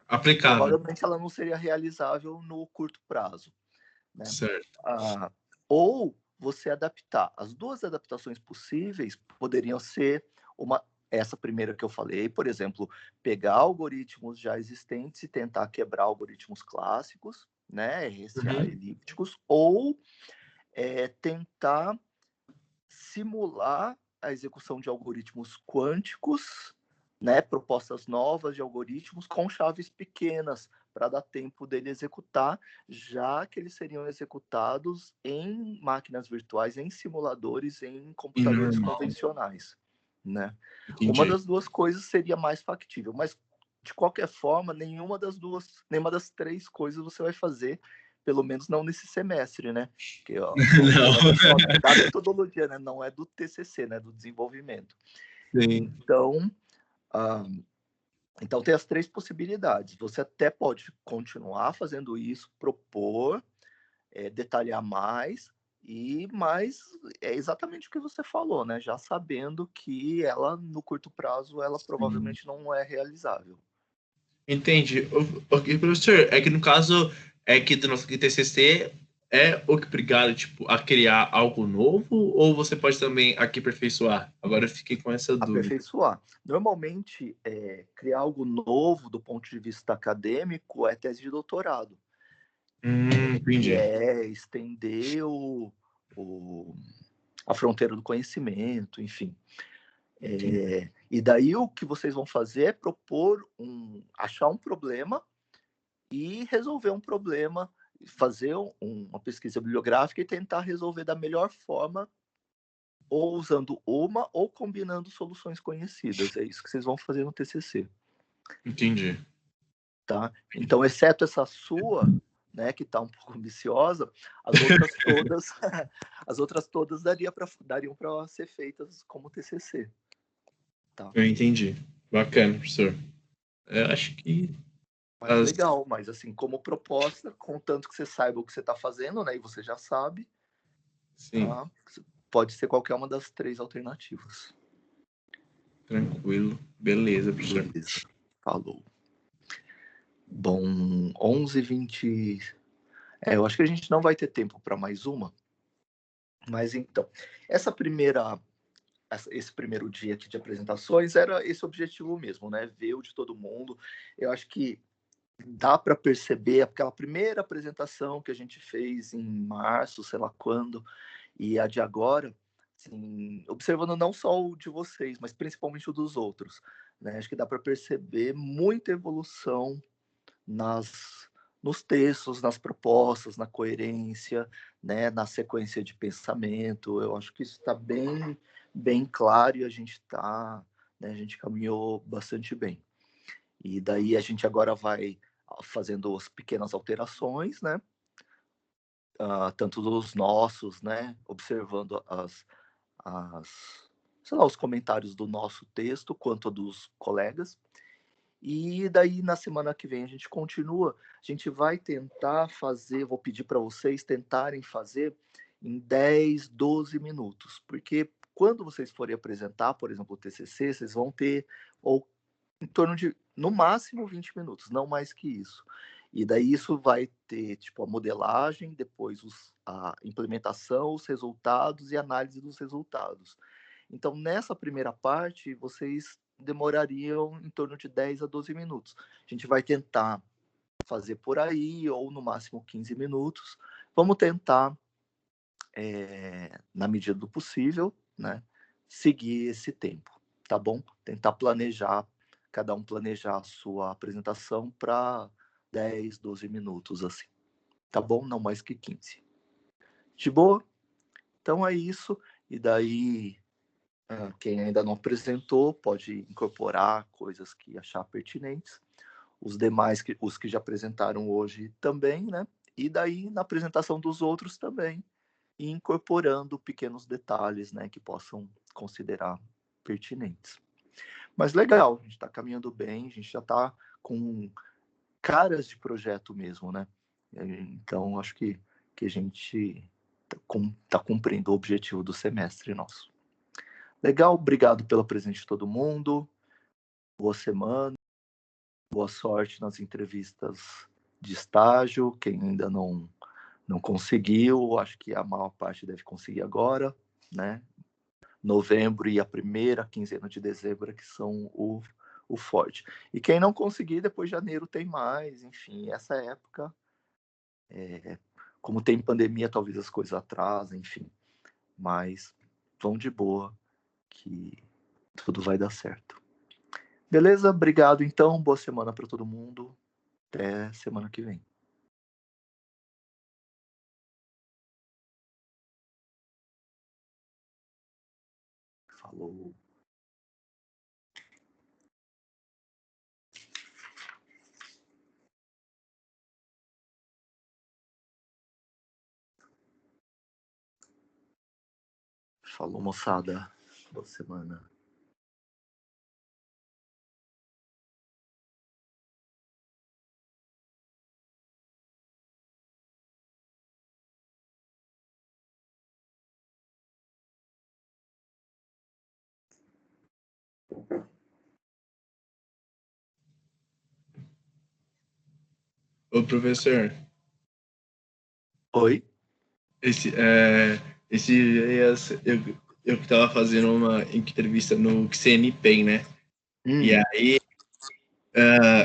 [SPEAKER 5] aplicável.
[SPEAKER 1] Provavelmente ela não seria realizável no curto prazo. Né?
[SPEAKER 5] Certo.
[SPEAKER 1] Ou você adaptar. As 2 adaptações possíveis poderiam ser essa primeira que eu falei, por exemplo, pegar algoritmos já existentes e tentar quebrar algoritmos clássicos, né, RSA elípticos, ou tentar simular a execução de algoritmos quânticos, né, propostas novas de algoritmos com chaves pequenas, para dar tempo dele executar, já que eles seriam executados em máquinas virtuais, em simuladores, em computadores convencionais. Né? Uma das 2 coisas seria mais factível, mas, de qualquer forma, nenhuma das 3 coisas você vai fazer, pelo menos não nesse semestre, né? Porque, não. Só da metodologia, né? Não é do TCC, né? Do desenvolvimento.
[SPEAKER 5] Sim.
[SPEAKER 1] Então, tem as 3 possibilidades. Você até pode continuar fazendo isso, propor, detalhar mais, mas é exatamente o que você falou, né? Já sabendo que ela, no curto prazo, ela provavelmente não é realizável.
[SPEAKER 5] Entendi. Professor, é que no caso do nosso TCC o que obrigado, tipo, a criar algo novo ou você pode também aqui aperfeiçoar? Agora eu fiquei com essa dúvida.
[SPEAKER 1] Aperfeiçoar. Normalmente, criar algo novo do ponto de vista acadêmico é tese de doutorado.
[SPEAKER 5] Entendi.
[SPEAKER 1] Que é estender a fronteira do conhecimento, enfim. E daí o que vocês vão fazer é achar um problema e resolver um problema, fazer uma pesquisa bibliográfica e tentar resolver da melhor forma, ou usando uma ou combinando soluções conhecidas. É isso que vocês vão fazer no TCC.
[SPEAKER 5] Entendi.
[SPEAKER 1] Tá? Então, exceto essa sua, né, que está um pouco ambiciosa, as outras todas dariam para ser feitas como TCC. Tá?
[SPEAKER 5] Eu entendi. Bacana, professor. Eu acho que
[SPEAKER 1] Legal, mas assim, como proposta, contanto que você saiba o que você está fazendo, né, e você já sabe,
[SPEAKER 5] sim.
[SPEAKER 1] Tá? Pode ser qualquer uma das 3 alternativas.
[SPEAKER 5] Tranquilo. Beleza, professor.
[SPEAKER 1] Beleza. Falou. Bom, 11h20. Eu acho que a gente não vai ter tempo para mais uma. Mas então, esse primeiro dia aqui de apresentações era esse objetivo mesmo, né? Ver o de todo mundo. Eu acho que dá para perceber aquela primeira apresentação que a gente fez em março, sei lá quando, e a de agora, assim, observando não só o de vocês, mas principalmente o dos outros, né? Acho que dá para perceber muita evolução nos textos, nas propostas, na coerência, né? Na sequência de pensamento. Eu acho que isso está bem claro e a gente né? A gente caminhou bastante bem. E daí a gente agora vai fazendo as pequenas alterações, né? Tanto dos nossos, né? Observando sei lá, os comentários do nosso texto, quanto dos colegas. E daí, na semana que vem, a gente continua. A gente vai tentar fazer, vou pedir para vocês tentarem fazer em 10, 12 minutos. Porque quando vocês forem apresentar, por exemplo, o TCC, vocês vão ter em torno de, no máximo, 20 minutos, não mais que isso. E daí isso vai ter, tipo, a modelagem, depois a implementação, os resultados e análise dos resultados. Então, nessa primeira parte, vocês demorariam em torno de 10 a 12 minutos. A gente vai tentar fazer por aí, ou no máximo 15 minutos. Vamos tentar, na medida do possível, né, seguir esse tempo, tá bom? Tentar planejar, cada um planejar a sua apresentação para 10, 12 minutos, assim. Tá bom? Não mais que 15. De boa? Então é isso. E daí, quem ainda não apresentou pode incorporar coisas que achar pertinentes. Os demais, os que já apresentaram hoje também, né? E daí, na apresentação dos outros também, e incorporando pequenos detalhes, né, que possam considerar pertinentes. Mas legal, a gente está caminhando bem, a gente já está com caras de projeto mesmo, né? Então, acho que a gente está cumprindo o objetivo do semestre nosso. Legal, obrigado pela presença de todo mundo. Boa semana. Boa sorte nas entrevistas de estágio. Quem ainda não conseguiu, acho que a maior parte deve conseguir agora, né? Novembro e a primeira quinzena de dezembro que são o forte. E quem não conseguir, depois de janeiro tem mais, enfim, essa época, como tem pandemia, talvez as coisas atrasem, enfim. Mas vão de boa, que tudo vai dar certo. Beleza? Obrigado, então. Boa semana para todo mundo. Até semana que vem. Falou. Falou, moçada. Boa semana.
[SPEAKER 5] Ô, professor.
[SPEAKER 1] Oi?
[SPEAKER 5] Esse dias eu estava fazendo uma entrevista no CNPq, né? E aí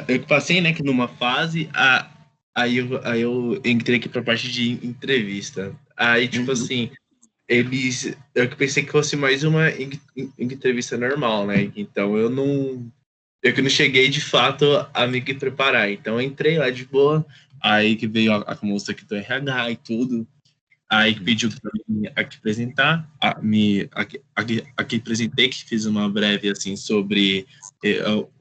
[SPEAKER 5] eu passei, né, que numa fase, aí eu entrei aqui para a parte de entrevista. Aí, tipo assim, eu pensei que fosse mais uma entrevista normal, né? Então eu que não cheguei de fato a me preparar. Então eu entrei lá de boa, aí que veio a moça aqui do RH e tudo. Aí pediu para mim aqui apresentar, aqui apresentei, que fiz uma breve assim sobre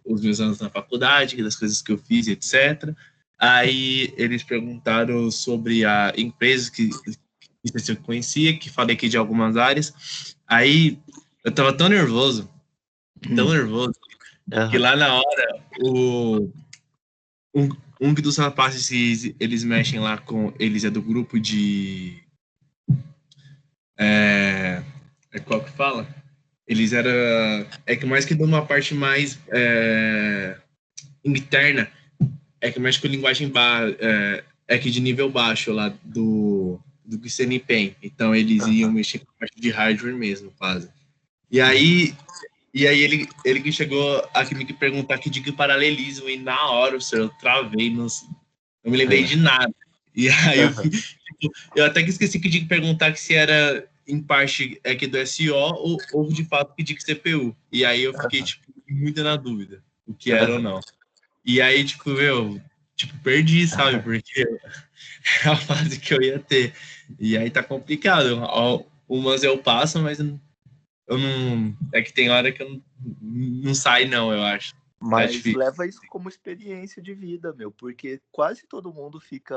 [SPEAKER 5] os meus anos na faculdade, das coisas que eu fiz, etc. Aí eles perguntaram sobre a empresa que eu conhecia, que falei aqui de algumas áreas. Aí eu tava tão nervoso, que lá na hora um dos rapazes, eles mexem lá com, eles é do grupo de qual que fala? Eles eram, que mais que de uma parte mais interna, que mais com linguagem que de nível baixo lá do que CNPEM. Então eles iam mexer com a parte de hardware mesmo, quase. E aí ele que chegou aqui me perguntar que diga paralelismo, e na hora, eu travei, não me lembrei de nada. E aí eu até que esqueci que diga perguntar que se era em parte aqui do SO ou de fato que diga CPU. E aí eu fiquei, tipo, muito na dúvida o que era ou não. E aí, tipo, perdi, sabe? Porque é a fase que eu ia ter. E aí tá complicado. Umas eu passo, mas eu não... É que tem hora que eu não sai, não, eu acho.
[SPEAKER 1] Mas leva isso como experiência de vida, meu, porque quase todo mundo fica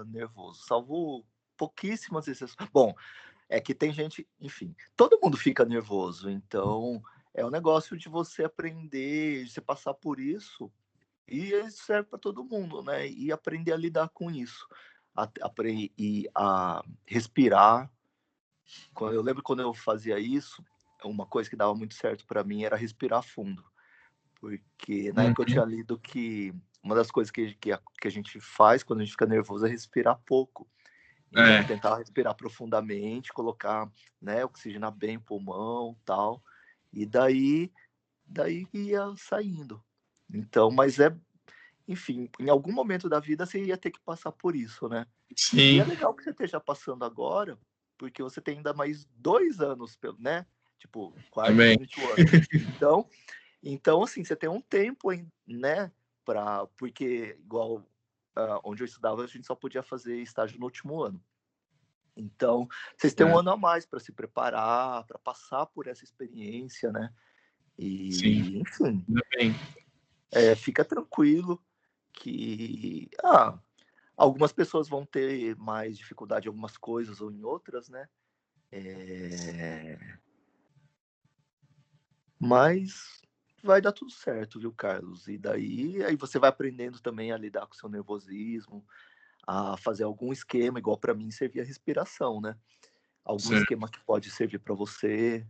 [SPEAKER 1] nervoso, salvo pouquíssimas exceções. Bom, é que tem gente, enfim, todo mundo fica nervoso, então é um negócio de você aprender, de você passar por isso, e isso serve para todo mundo, né? E aprender a lidar com isso, e a respirar. Eu lembro quando eu fazia isso, uma coisa que dava muito certo para mim era respirar fundo. Porque na época eu tinha lido que uma das coisas que a gente faz quando a gente fica nervoso é respirar pouco. Então, tentar respirar profundamente, colocar, né, oxigenar bem o pulmão, tal. E daí ia saindo. Então, mas enfim, em algum momento da vida você ia ter que passar por isso, né?
[SPEAKER 5] Sim.
[SPEAKER 1] E é legal que você esteja passando agora, porque você tem ainda mais 2 anos, né? Tipo, quase 5 anos. Então, assim, você tem um tempo, né? Porque, igual onde eu estudava, a gente só podia fazer estágio no último ano. Então, vocês têm um ano a mais para se preparar, para passar por essa experiência, né? E,
[SPEAKER 5] sim,
[SPEAKER 1] enfim,
[SPEAKER 5] bem.
[SPEAKER 1] Fica tranquilo que algumas pessoas vão ter mais dificuldade em algumas coisas ou em outras, né? Mas vai dar tudo certo, viu, Carlos? E aí você vai aprendendo também a lidar com o seu nervosismo, a fazer algum esquema, igual para mim servia a respiração, né? Algum esquema que pode servir para você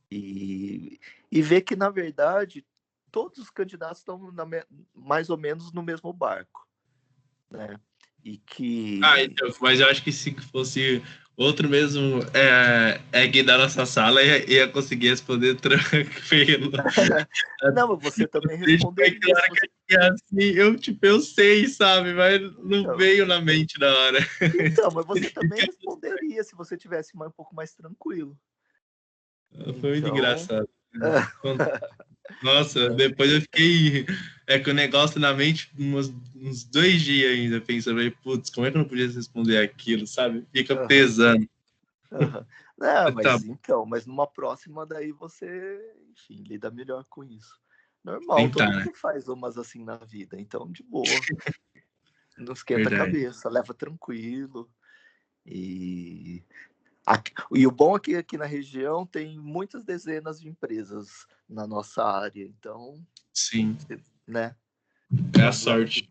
[SPEAKER 1] e ver que, na verdade, todos os candidatos estão mais ou menos no mesmo barco, né? E que...
[SPEAKER 5] então, mas eu acho que se fosse outro mesmo egg da nossa sala, ia conseguir responder tranquilo.
[SPEAKER 1] Não, mas você também responderia.
[SPEAKER 5] Assim, eu sei, sabe? Mas não veio na mente na hora.
[SPEAKER 1] Então, mas você também responderia se você tivesse um pouco mais tranquilo.
[SPEAKER 5] Foi muito engraçado. Nossa, depois eu fiquei com o negócio na mente uns 2 dias ainda, pensando, putz, como é que eu não podia responder aquilo, sabe? Fica pesando.
[SPEAKER 1] Não, mas numa próxima daí você, enfim, lida melhor com isso. Normal, todo mundo faz umas assim na vida, então de boa. Não esquenta a cabeça, leva tranquilo. E o bom é que aqui na região tem muitas dezenas de empresas na nossa área, então...
[SPEAKER 5] Sim.
[SPEAKER 1] Né?
[SPEAKER 5] É a sorte.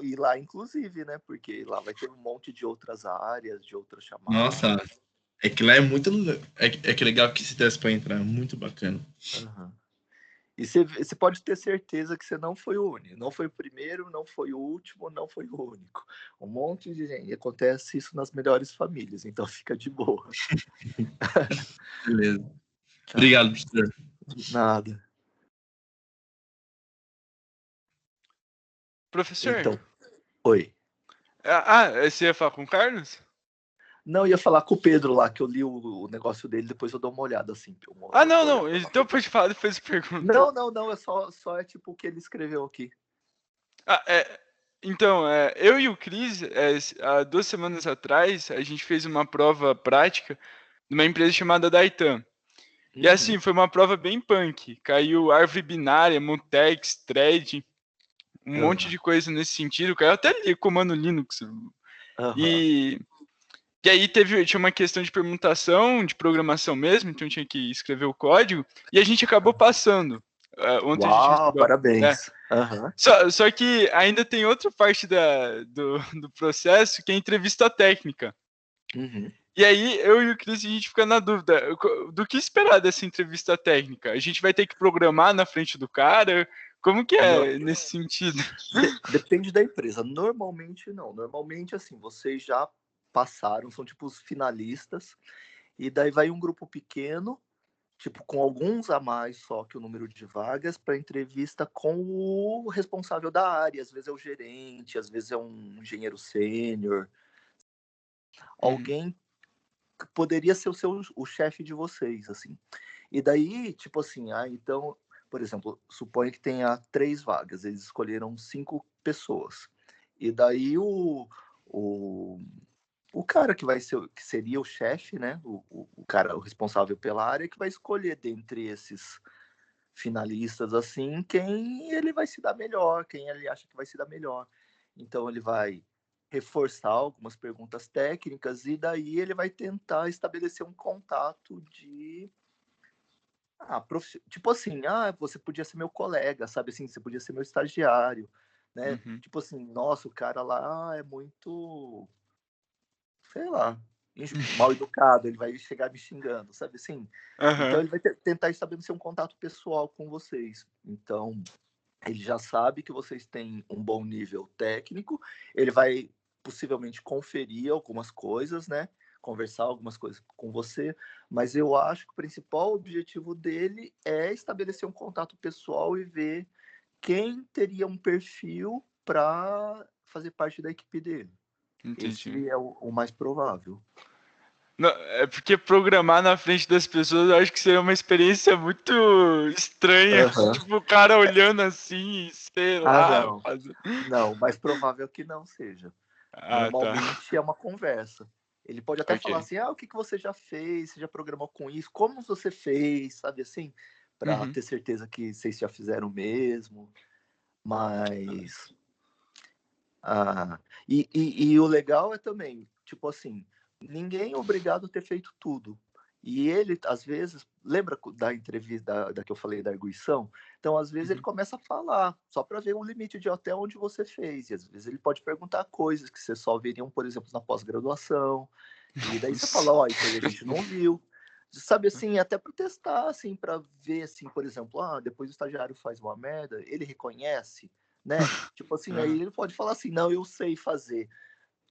[SPEAKER 1] E lá, inclusive, né? Porque lá vai ter um monte de outras áreas, de outras chamadas.
[SPEAKER 5] Nossa, é que lá é muito... É que legal que se desse para entrar, muito bacana.
[SPEAKER 1] E você pode ter certeza que você não foi o único. Não foi o primeiro, não foi o último, não foi o único. Um monte de gente. E acontece isso nas melhores famílias, então fica de boa.
[SPEAKER 5] Beleza. Obrigado, professor.
[SPEAKER 1] Nada.
[SPEAKER 6] Professor?
[SPEAKER 1] Então, oi.
[SPEAKER 6] Você ia falar com o Carlos?
[SPEAKER 1] Não, eu ia falar com o Pedro lá, que eu li o negócio dele, depois eu dou uma olhada, assim.
[SPEAKER 6] Não. Então pode falar, depois pergunta.
[SPEAKER 1] Não, é só tipo o que ele escreveu aqui.
[SPEAKER 6] Então, eu e o Cris, há 2 semanas atrás, a gente fez uma prova prática numa empresa chamada Daitan. E assim, foi uma prova bem punk. Caiu árvore binária, mutex, thread, um monte de coisa nesse sentido. Caiu até comando Linux. E aí tinha uma questão de permutação, de programação mesmo, então tinha que escrever o código, e a gente acabou passando.
[SPEAKER 1] Uau, parabéns.
[SPEAKER 6] Só que ainda tem outra parte do processo, que é a entrevista técnica. E aí, eu e o Cris, a gente fica na dúvida, do que esperar dessa entrevista técnica? A gente vai ter que programar na frente do cara? Como que é nesse sentido?
[SPEAKER 1] Depende da empresa. Normalmente, não. Normalmente, assim, você já passaram, são tipo os finalistas, e daí vai um grupo pequeno, tipo, com alguns a mais só que o número de vagas, para entrevista com o responsável da área. Às vezes é o gerente, às vezes é um engenheiro sênior, alguém que poderia ser o chefe de vocês, assim. E daí, tipo assim, então, por exemplo, suponha que tenha 3 vagas, eles escolheram 5 pessoas. E daí o cara que que seria o chefe, né? O cara, o responsável pela área, que vai escolher dentre esses finalistas, assim, quem ele vai se dar melhor, quem ele acha que vai se dar melhor. Então ele vai reforçar algumas perguntas técnicas e daí ele vai tentar estabelecer um contato de tipo assim, você podia ser meu colega, sabe assim, você podia ser meu estagiário, né? Tipo assim, nossa, o cara lá é muito, sei lá, mal educado, ele vai chegar me xingando, sabe assim? Então ele vai tentar estabelecer um contato pessoal com vocês. Então, ele já sabe que vocês têm um bom nível técnico, ele vai possivelmente conferir algumas coisas, né? Conversar algumas coisas com você, mas eu acho que o principal objetivo dele é estabelecer um contato pessoal e ver quem teria um perfil para fazer parte da equipe dele.
[SPEAKER 6] Entendi.
[SPEAKER 1] Esse é o mais provável.
[SPEAKER 6] Não, é porque programar na frente das pessoas eu acho que seria uma experiência muito estranha. Tipo, o cara olhando assim, sei lá.
[SPEAKER 1] Não. Não, mais provável que não seja.
[SPEAKER 6] Tá.
[SPEAKER 1] Normalmente é uma conversa. Ele pode até falar assim, o que você já fez? Você já programou com isso? Como você fez? Sabe assim? Para ter certeza que vocês já fizeram mesmo. Mas... E o legal é também, tipo assim, ninguém é obrigado a ter feito tudo. E ele, às vezes, lembra da entrevista da que eu falei da arguição? Então, às vezes, ele começa a falar, só para ver o limite de até onde você fez. E às vezes ele pode perguntar coisas que você só veriam, por exemplo, na pós-graduação. E daí você fala, isso aí a gente não viu. Sabe assim, até para testar, assim, para ver, assim, por exemplo, depois o estagiário faz uma merda, ele reconhece, né? Tipo assim, aí ele pode falar assim, não, eu sei fazer.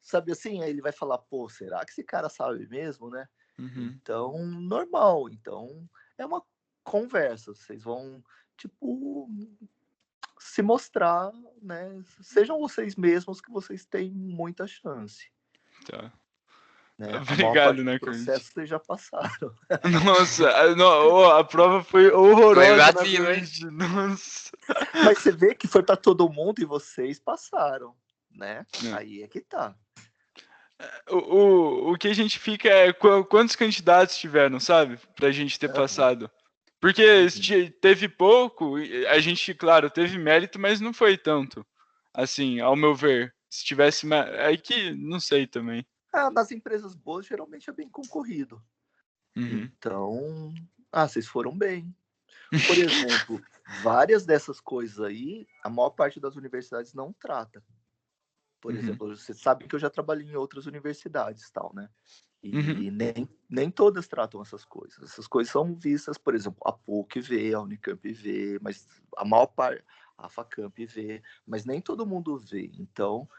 [SPEAKER 1] Sabe assim, aí ele vai falar, pô, será que esse cara sabe mesmo, né? Então, normal. Então, é uma conversa. Vocês vão, tipo, se mostrar, né? Sejam vocês mesmos que vocês têm muita chance.
[SPEAKER 6] Tá.
[SPEAKER 1] Né?
[SPEAKER 6] Obrigado, né,
[SPEAKER 1] processo vocês já passaram.
[SPEAKER 6] Nossa, a prova foi horrorosa. Nossa.
[SPEAKER 1] Mas você vê que foi para todo mundo e vocês passaram, né? Aí é que tá.
[SPEAKER 6] O que a gente fica é quantos candidatos tiveram, sabe? Pra gente ter passado. Porque teve pouco, a gente, claro, teve mérito, mas não foi tanto. Assim, ao meu ver. Se tivesse. Aí que não sei também.
[SPEAKER 1] Nas empresas boas, geralmente é bem concorrido. Então, vocês foram bem. Por exemplo, várias dessas coisas aí, a maior parte das universidades não trata. Por exemplo, você sabe que eu já trabalhei em outras universidades, tal, né? E nem todas tratam essas coisas. Essas coisas são vistas, por exemplo, a PUC vê, a Unicamp vê, mas a maior parte, a Facamp vê, mas nem todo mundo vê. Então,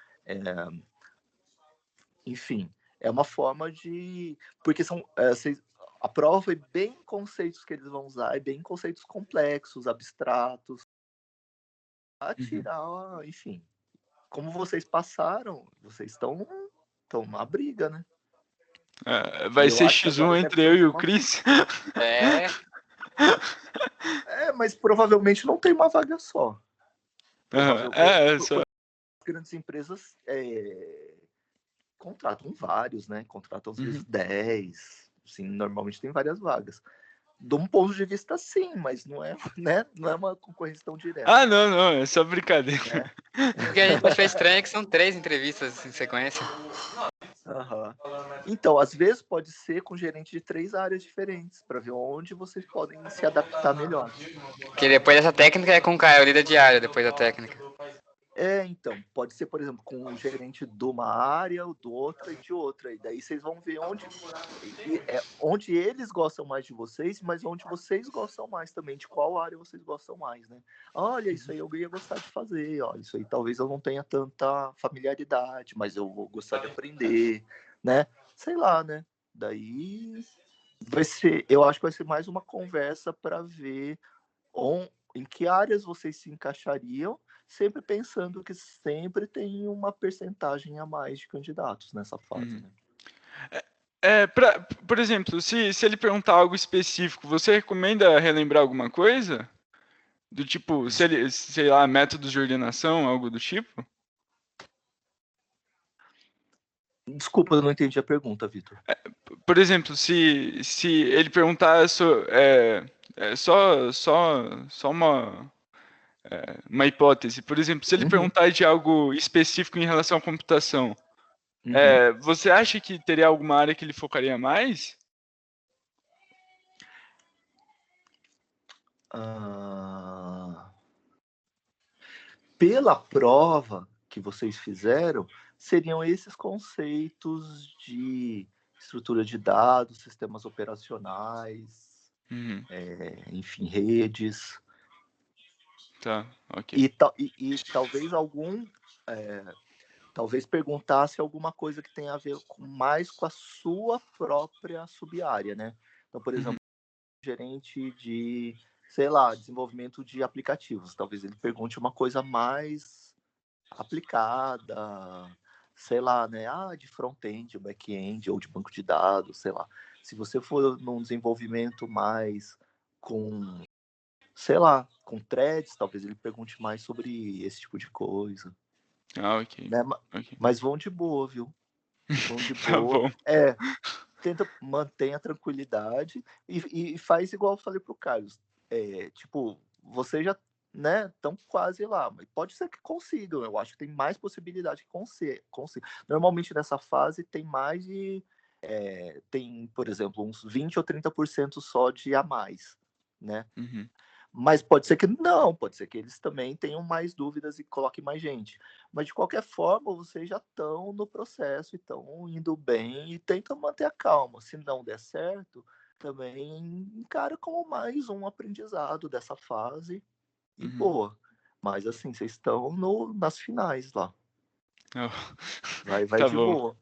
[SPEAKER 1] enfim, é uma forma de... Porque a prova é bem conceitos que eles vão usar, é bem conceitos complexos, abstratos, a tirar, enfim. Como vocês passaram, vocês estão na briga, né?
[SPEAKER 6] Vai ser X1 entre eu e o Cris?
[SPEAKER 1] Mas provavelmente não tem uma vaga só.
[SPEAKER 6] Só.
[SPEAKER 1] As grandes empresas contratam vários, né? Contratam às vezes 10. Assim, normalmente tem várias vagas. De um ponto de vista, sim, mas não é, né? Não é uma concorrência tão direta.
[SPEAKER 6] Não, é só brincadeira.
[SPEAKER 7] O que a gente achou estranho é que são 3 entrevistas em sequência.
[SPEAKER 1] Então, às vezes pode ser com gerente de 3 áreas diferentes, para ver onde vocês podem se adaptar melhor.
[SPEAKER 7] Porque depois dessa técnica é com o Caio, líder de área, depois da técnica.
[SPEAKER 1] Então, pode ser, por exemplo, com o gerente de uma área, do outra e de outra. E daí vocês vão ver onde eles gostam mais de vocês, mas onde vocês gostam mais também, de qual área vocês gostam mais, né? Olha, isso aí eu ia gostar de fazer, olha, isso aí talvez eu não tenha tanta familiaridade, mas eu vou gostar de aprender, né? Sei lá, né? Daí eu acho que vai ser mais uma conversa para ver em que áreas vocês se encaixariam, sempre pensando que sempre tem uma percentagem a mais de candidatos nessa fase, né?
[SPEAKER 6] Por exemplo, se ele perguntar algo específico, você recomenda relembrar alguma coisa? Do tipo, se ele, sei lá, métodos de ordenação, algo do tipo?
[SPEAKER 1] Desculpa, eu não entendi a pergunta, Vitor.
[SPEAKER 6] Por exemplo, se ele perguntar só uma hipótese. Por exemplo, se ele perguntar de algo específico em relação à computação, você acha que teria alguma área que ele focaria mais?
[SPEAKER 1] Pela prova que vocês fizeram, seriam esses conceitos de estrutura de dados, sistemas operacionais, enfim, redes.
[SPEAKER 6] Tá, ok.
[SPEAKER 1] E talvez talvez perguntasse alguma coisa que tenha a ver mais com a sua própria sub-área, né? Então, por exemplo, gerente de, sei lá, desenvolvimento de aplicativos. Talvez ele pergunte uma coisa mais aplicada, sei lá, né? De front-end, back-end ou de banco de dados, sei lá. Se você for num desenvolvimento mais com, sei lá, com threads, talvez ele pergunte mais sobre esse tipo de coisa.
[SPEAKER 6] Ok.
[SPEAKER 1] Né?
[SPEAKER 6] Okay.
[SPEAKER 1] Mas vão de boa, viu? Vão de
[SPEAKER 6] Tá
[SPEAKER 1] boa.
[SPEAKER 6] bom.
[SPEAKER 1] Tenta manter a tranquilidade e faz igual eu falei pro Carlos. Tipo, você já, né, estão quase lá, mas pode ser que consigam. Eu acho que tem mais possibilidade que consigam. Normalmente nessa fase tem mais de tem, por exemplo, uns 20 ou 30% só de a mais, né? Mas pode ser que não, pode ser que eles também tenham mais dúvidas e coloquem mais gente. Mas de qualquer forma, vocês já estão no processo, estão indo bem e tentam manter a calma. Se não der certo, também encara como mais um aprendizado dessa fase e boa. Mas assim, vocês estão nas finais lá. Vai
[SPEAKER 6] tá
[SPEAKER 1] de
[SPEAKER 6] bom.
[SPEAKER 1] boa.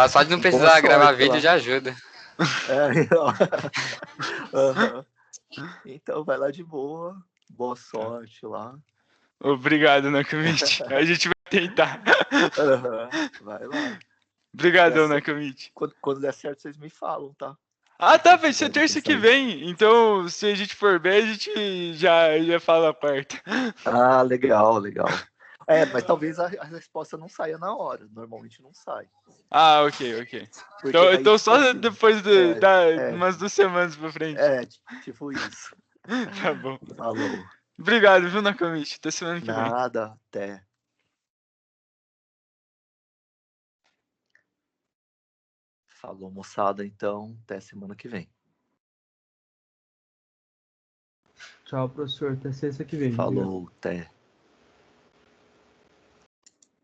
[SPEAKER 7] Só de não precisar gravar vídeo já ajuda.
[SPEAKER 1] Então vai lá de boa. Boa sorte lá.
[SPEAKER 6] Obrigado, Nakamite. A gente vai tentar.
[SPEAKER 1] Vai lá.
[SPEAKER 6] Obrigadão, Nakamite.
[SPEAKER 1] Quando der certo, vocês me falam, tá?
[SPEAKER 6] Tá, vai ser terça que vem. Então, se a gente for bem, a gente já fala a quarta.
[SPEAKER 1] Legal. Mas talvez a resposta não saia na hora. Normalmente não sai.
[SPEAKER 6] Ok. Então só assim, depois de umas 2 semanas pra frente.
[SPEAKER 1] Tipo isso.
[SPEAKER 6] Tá bom.
[SPEAKER 1] Falou.
[SPEAKER 6] Obrigado, viu, Nakamite? Até semana que vem.
[SPEAKER 1] Nada, até. Falou, moçada, então. Até semana que vem.
[SPEAKER 4] Tchau, professor. Até sexta que vem.
[SPEAKER 1] Falou, até.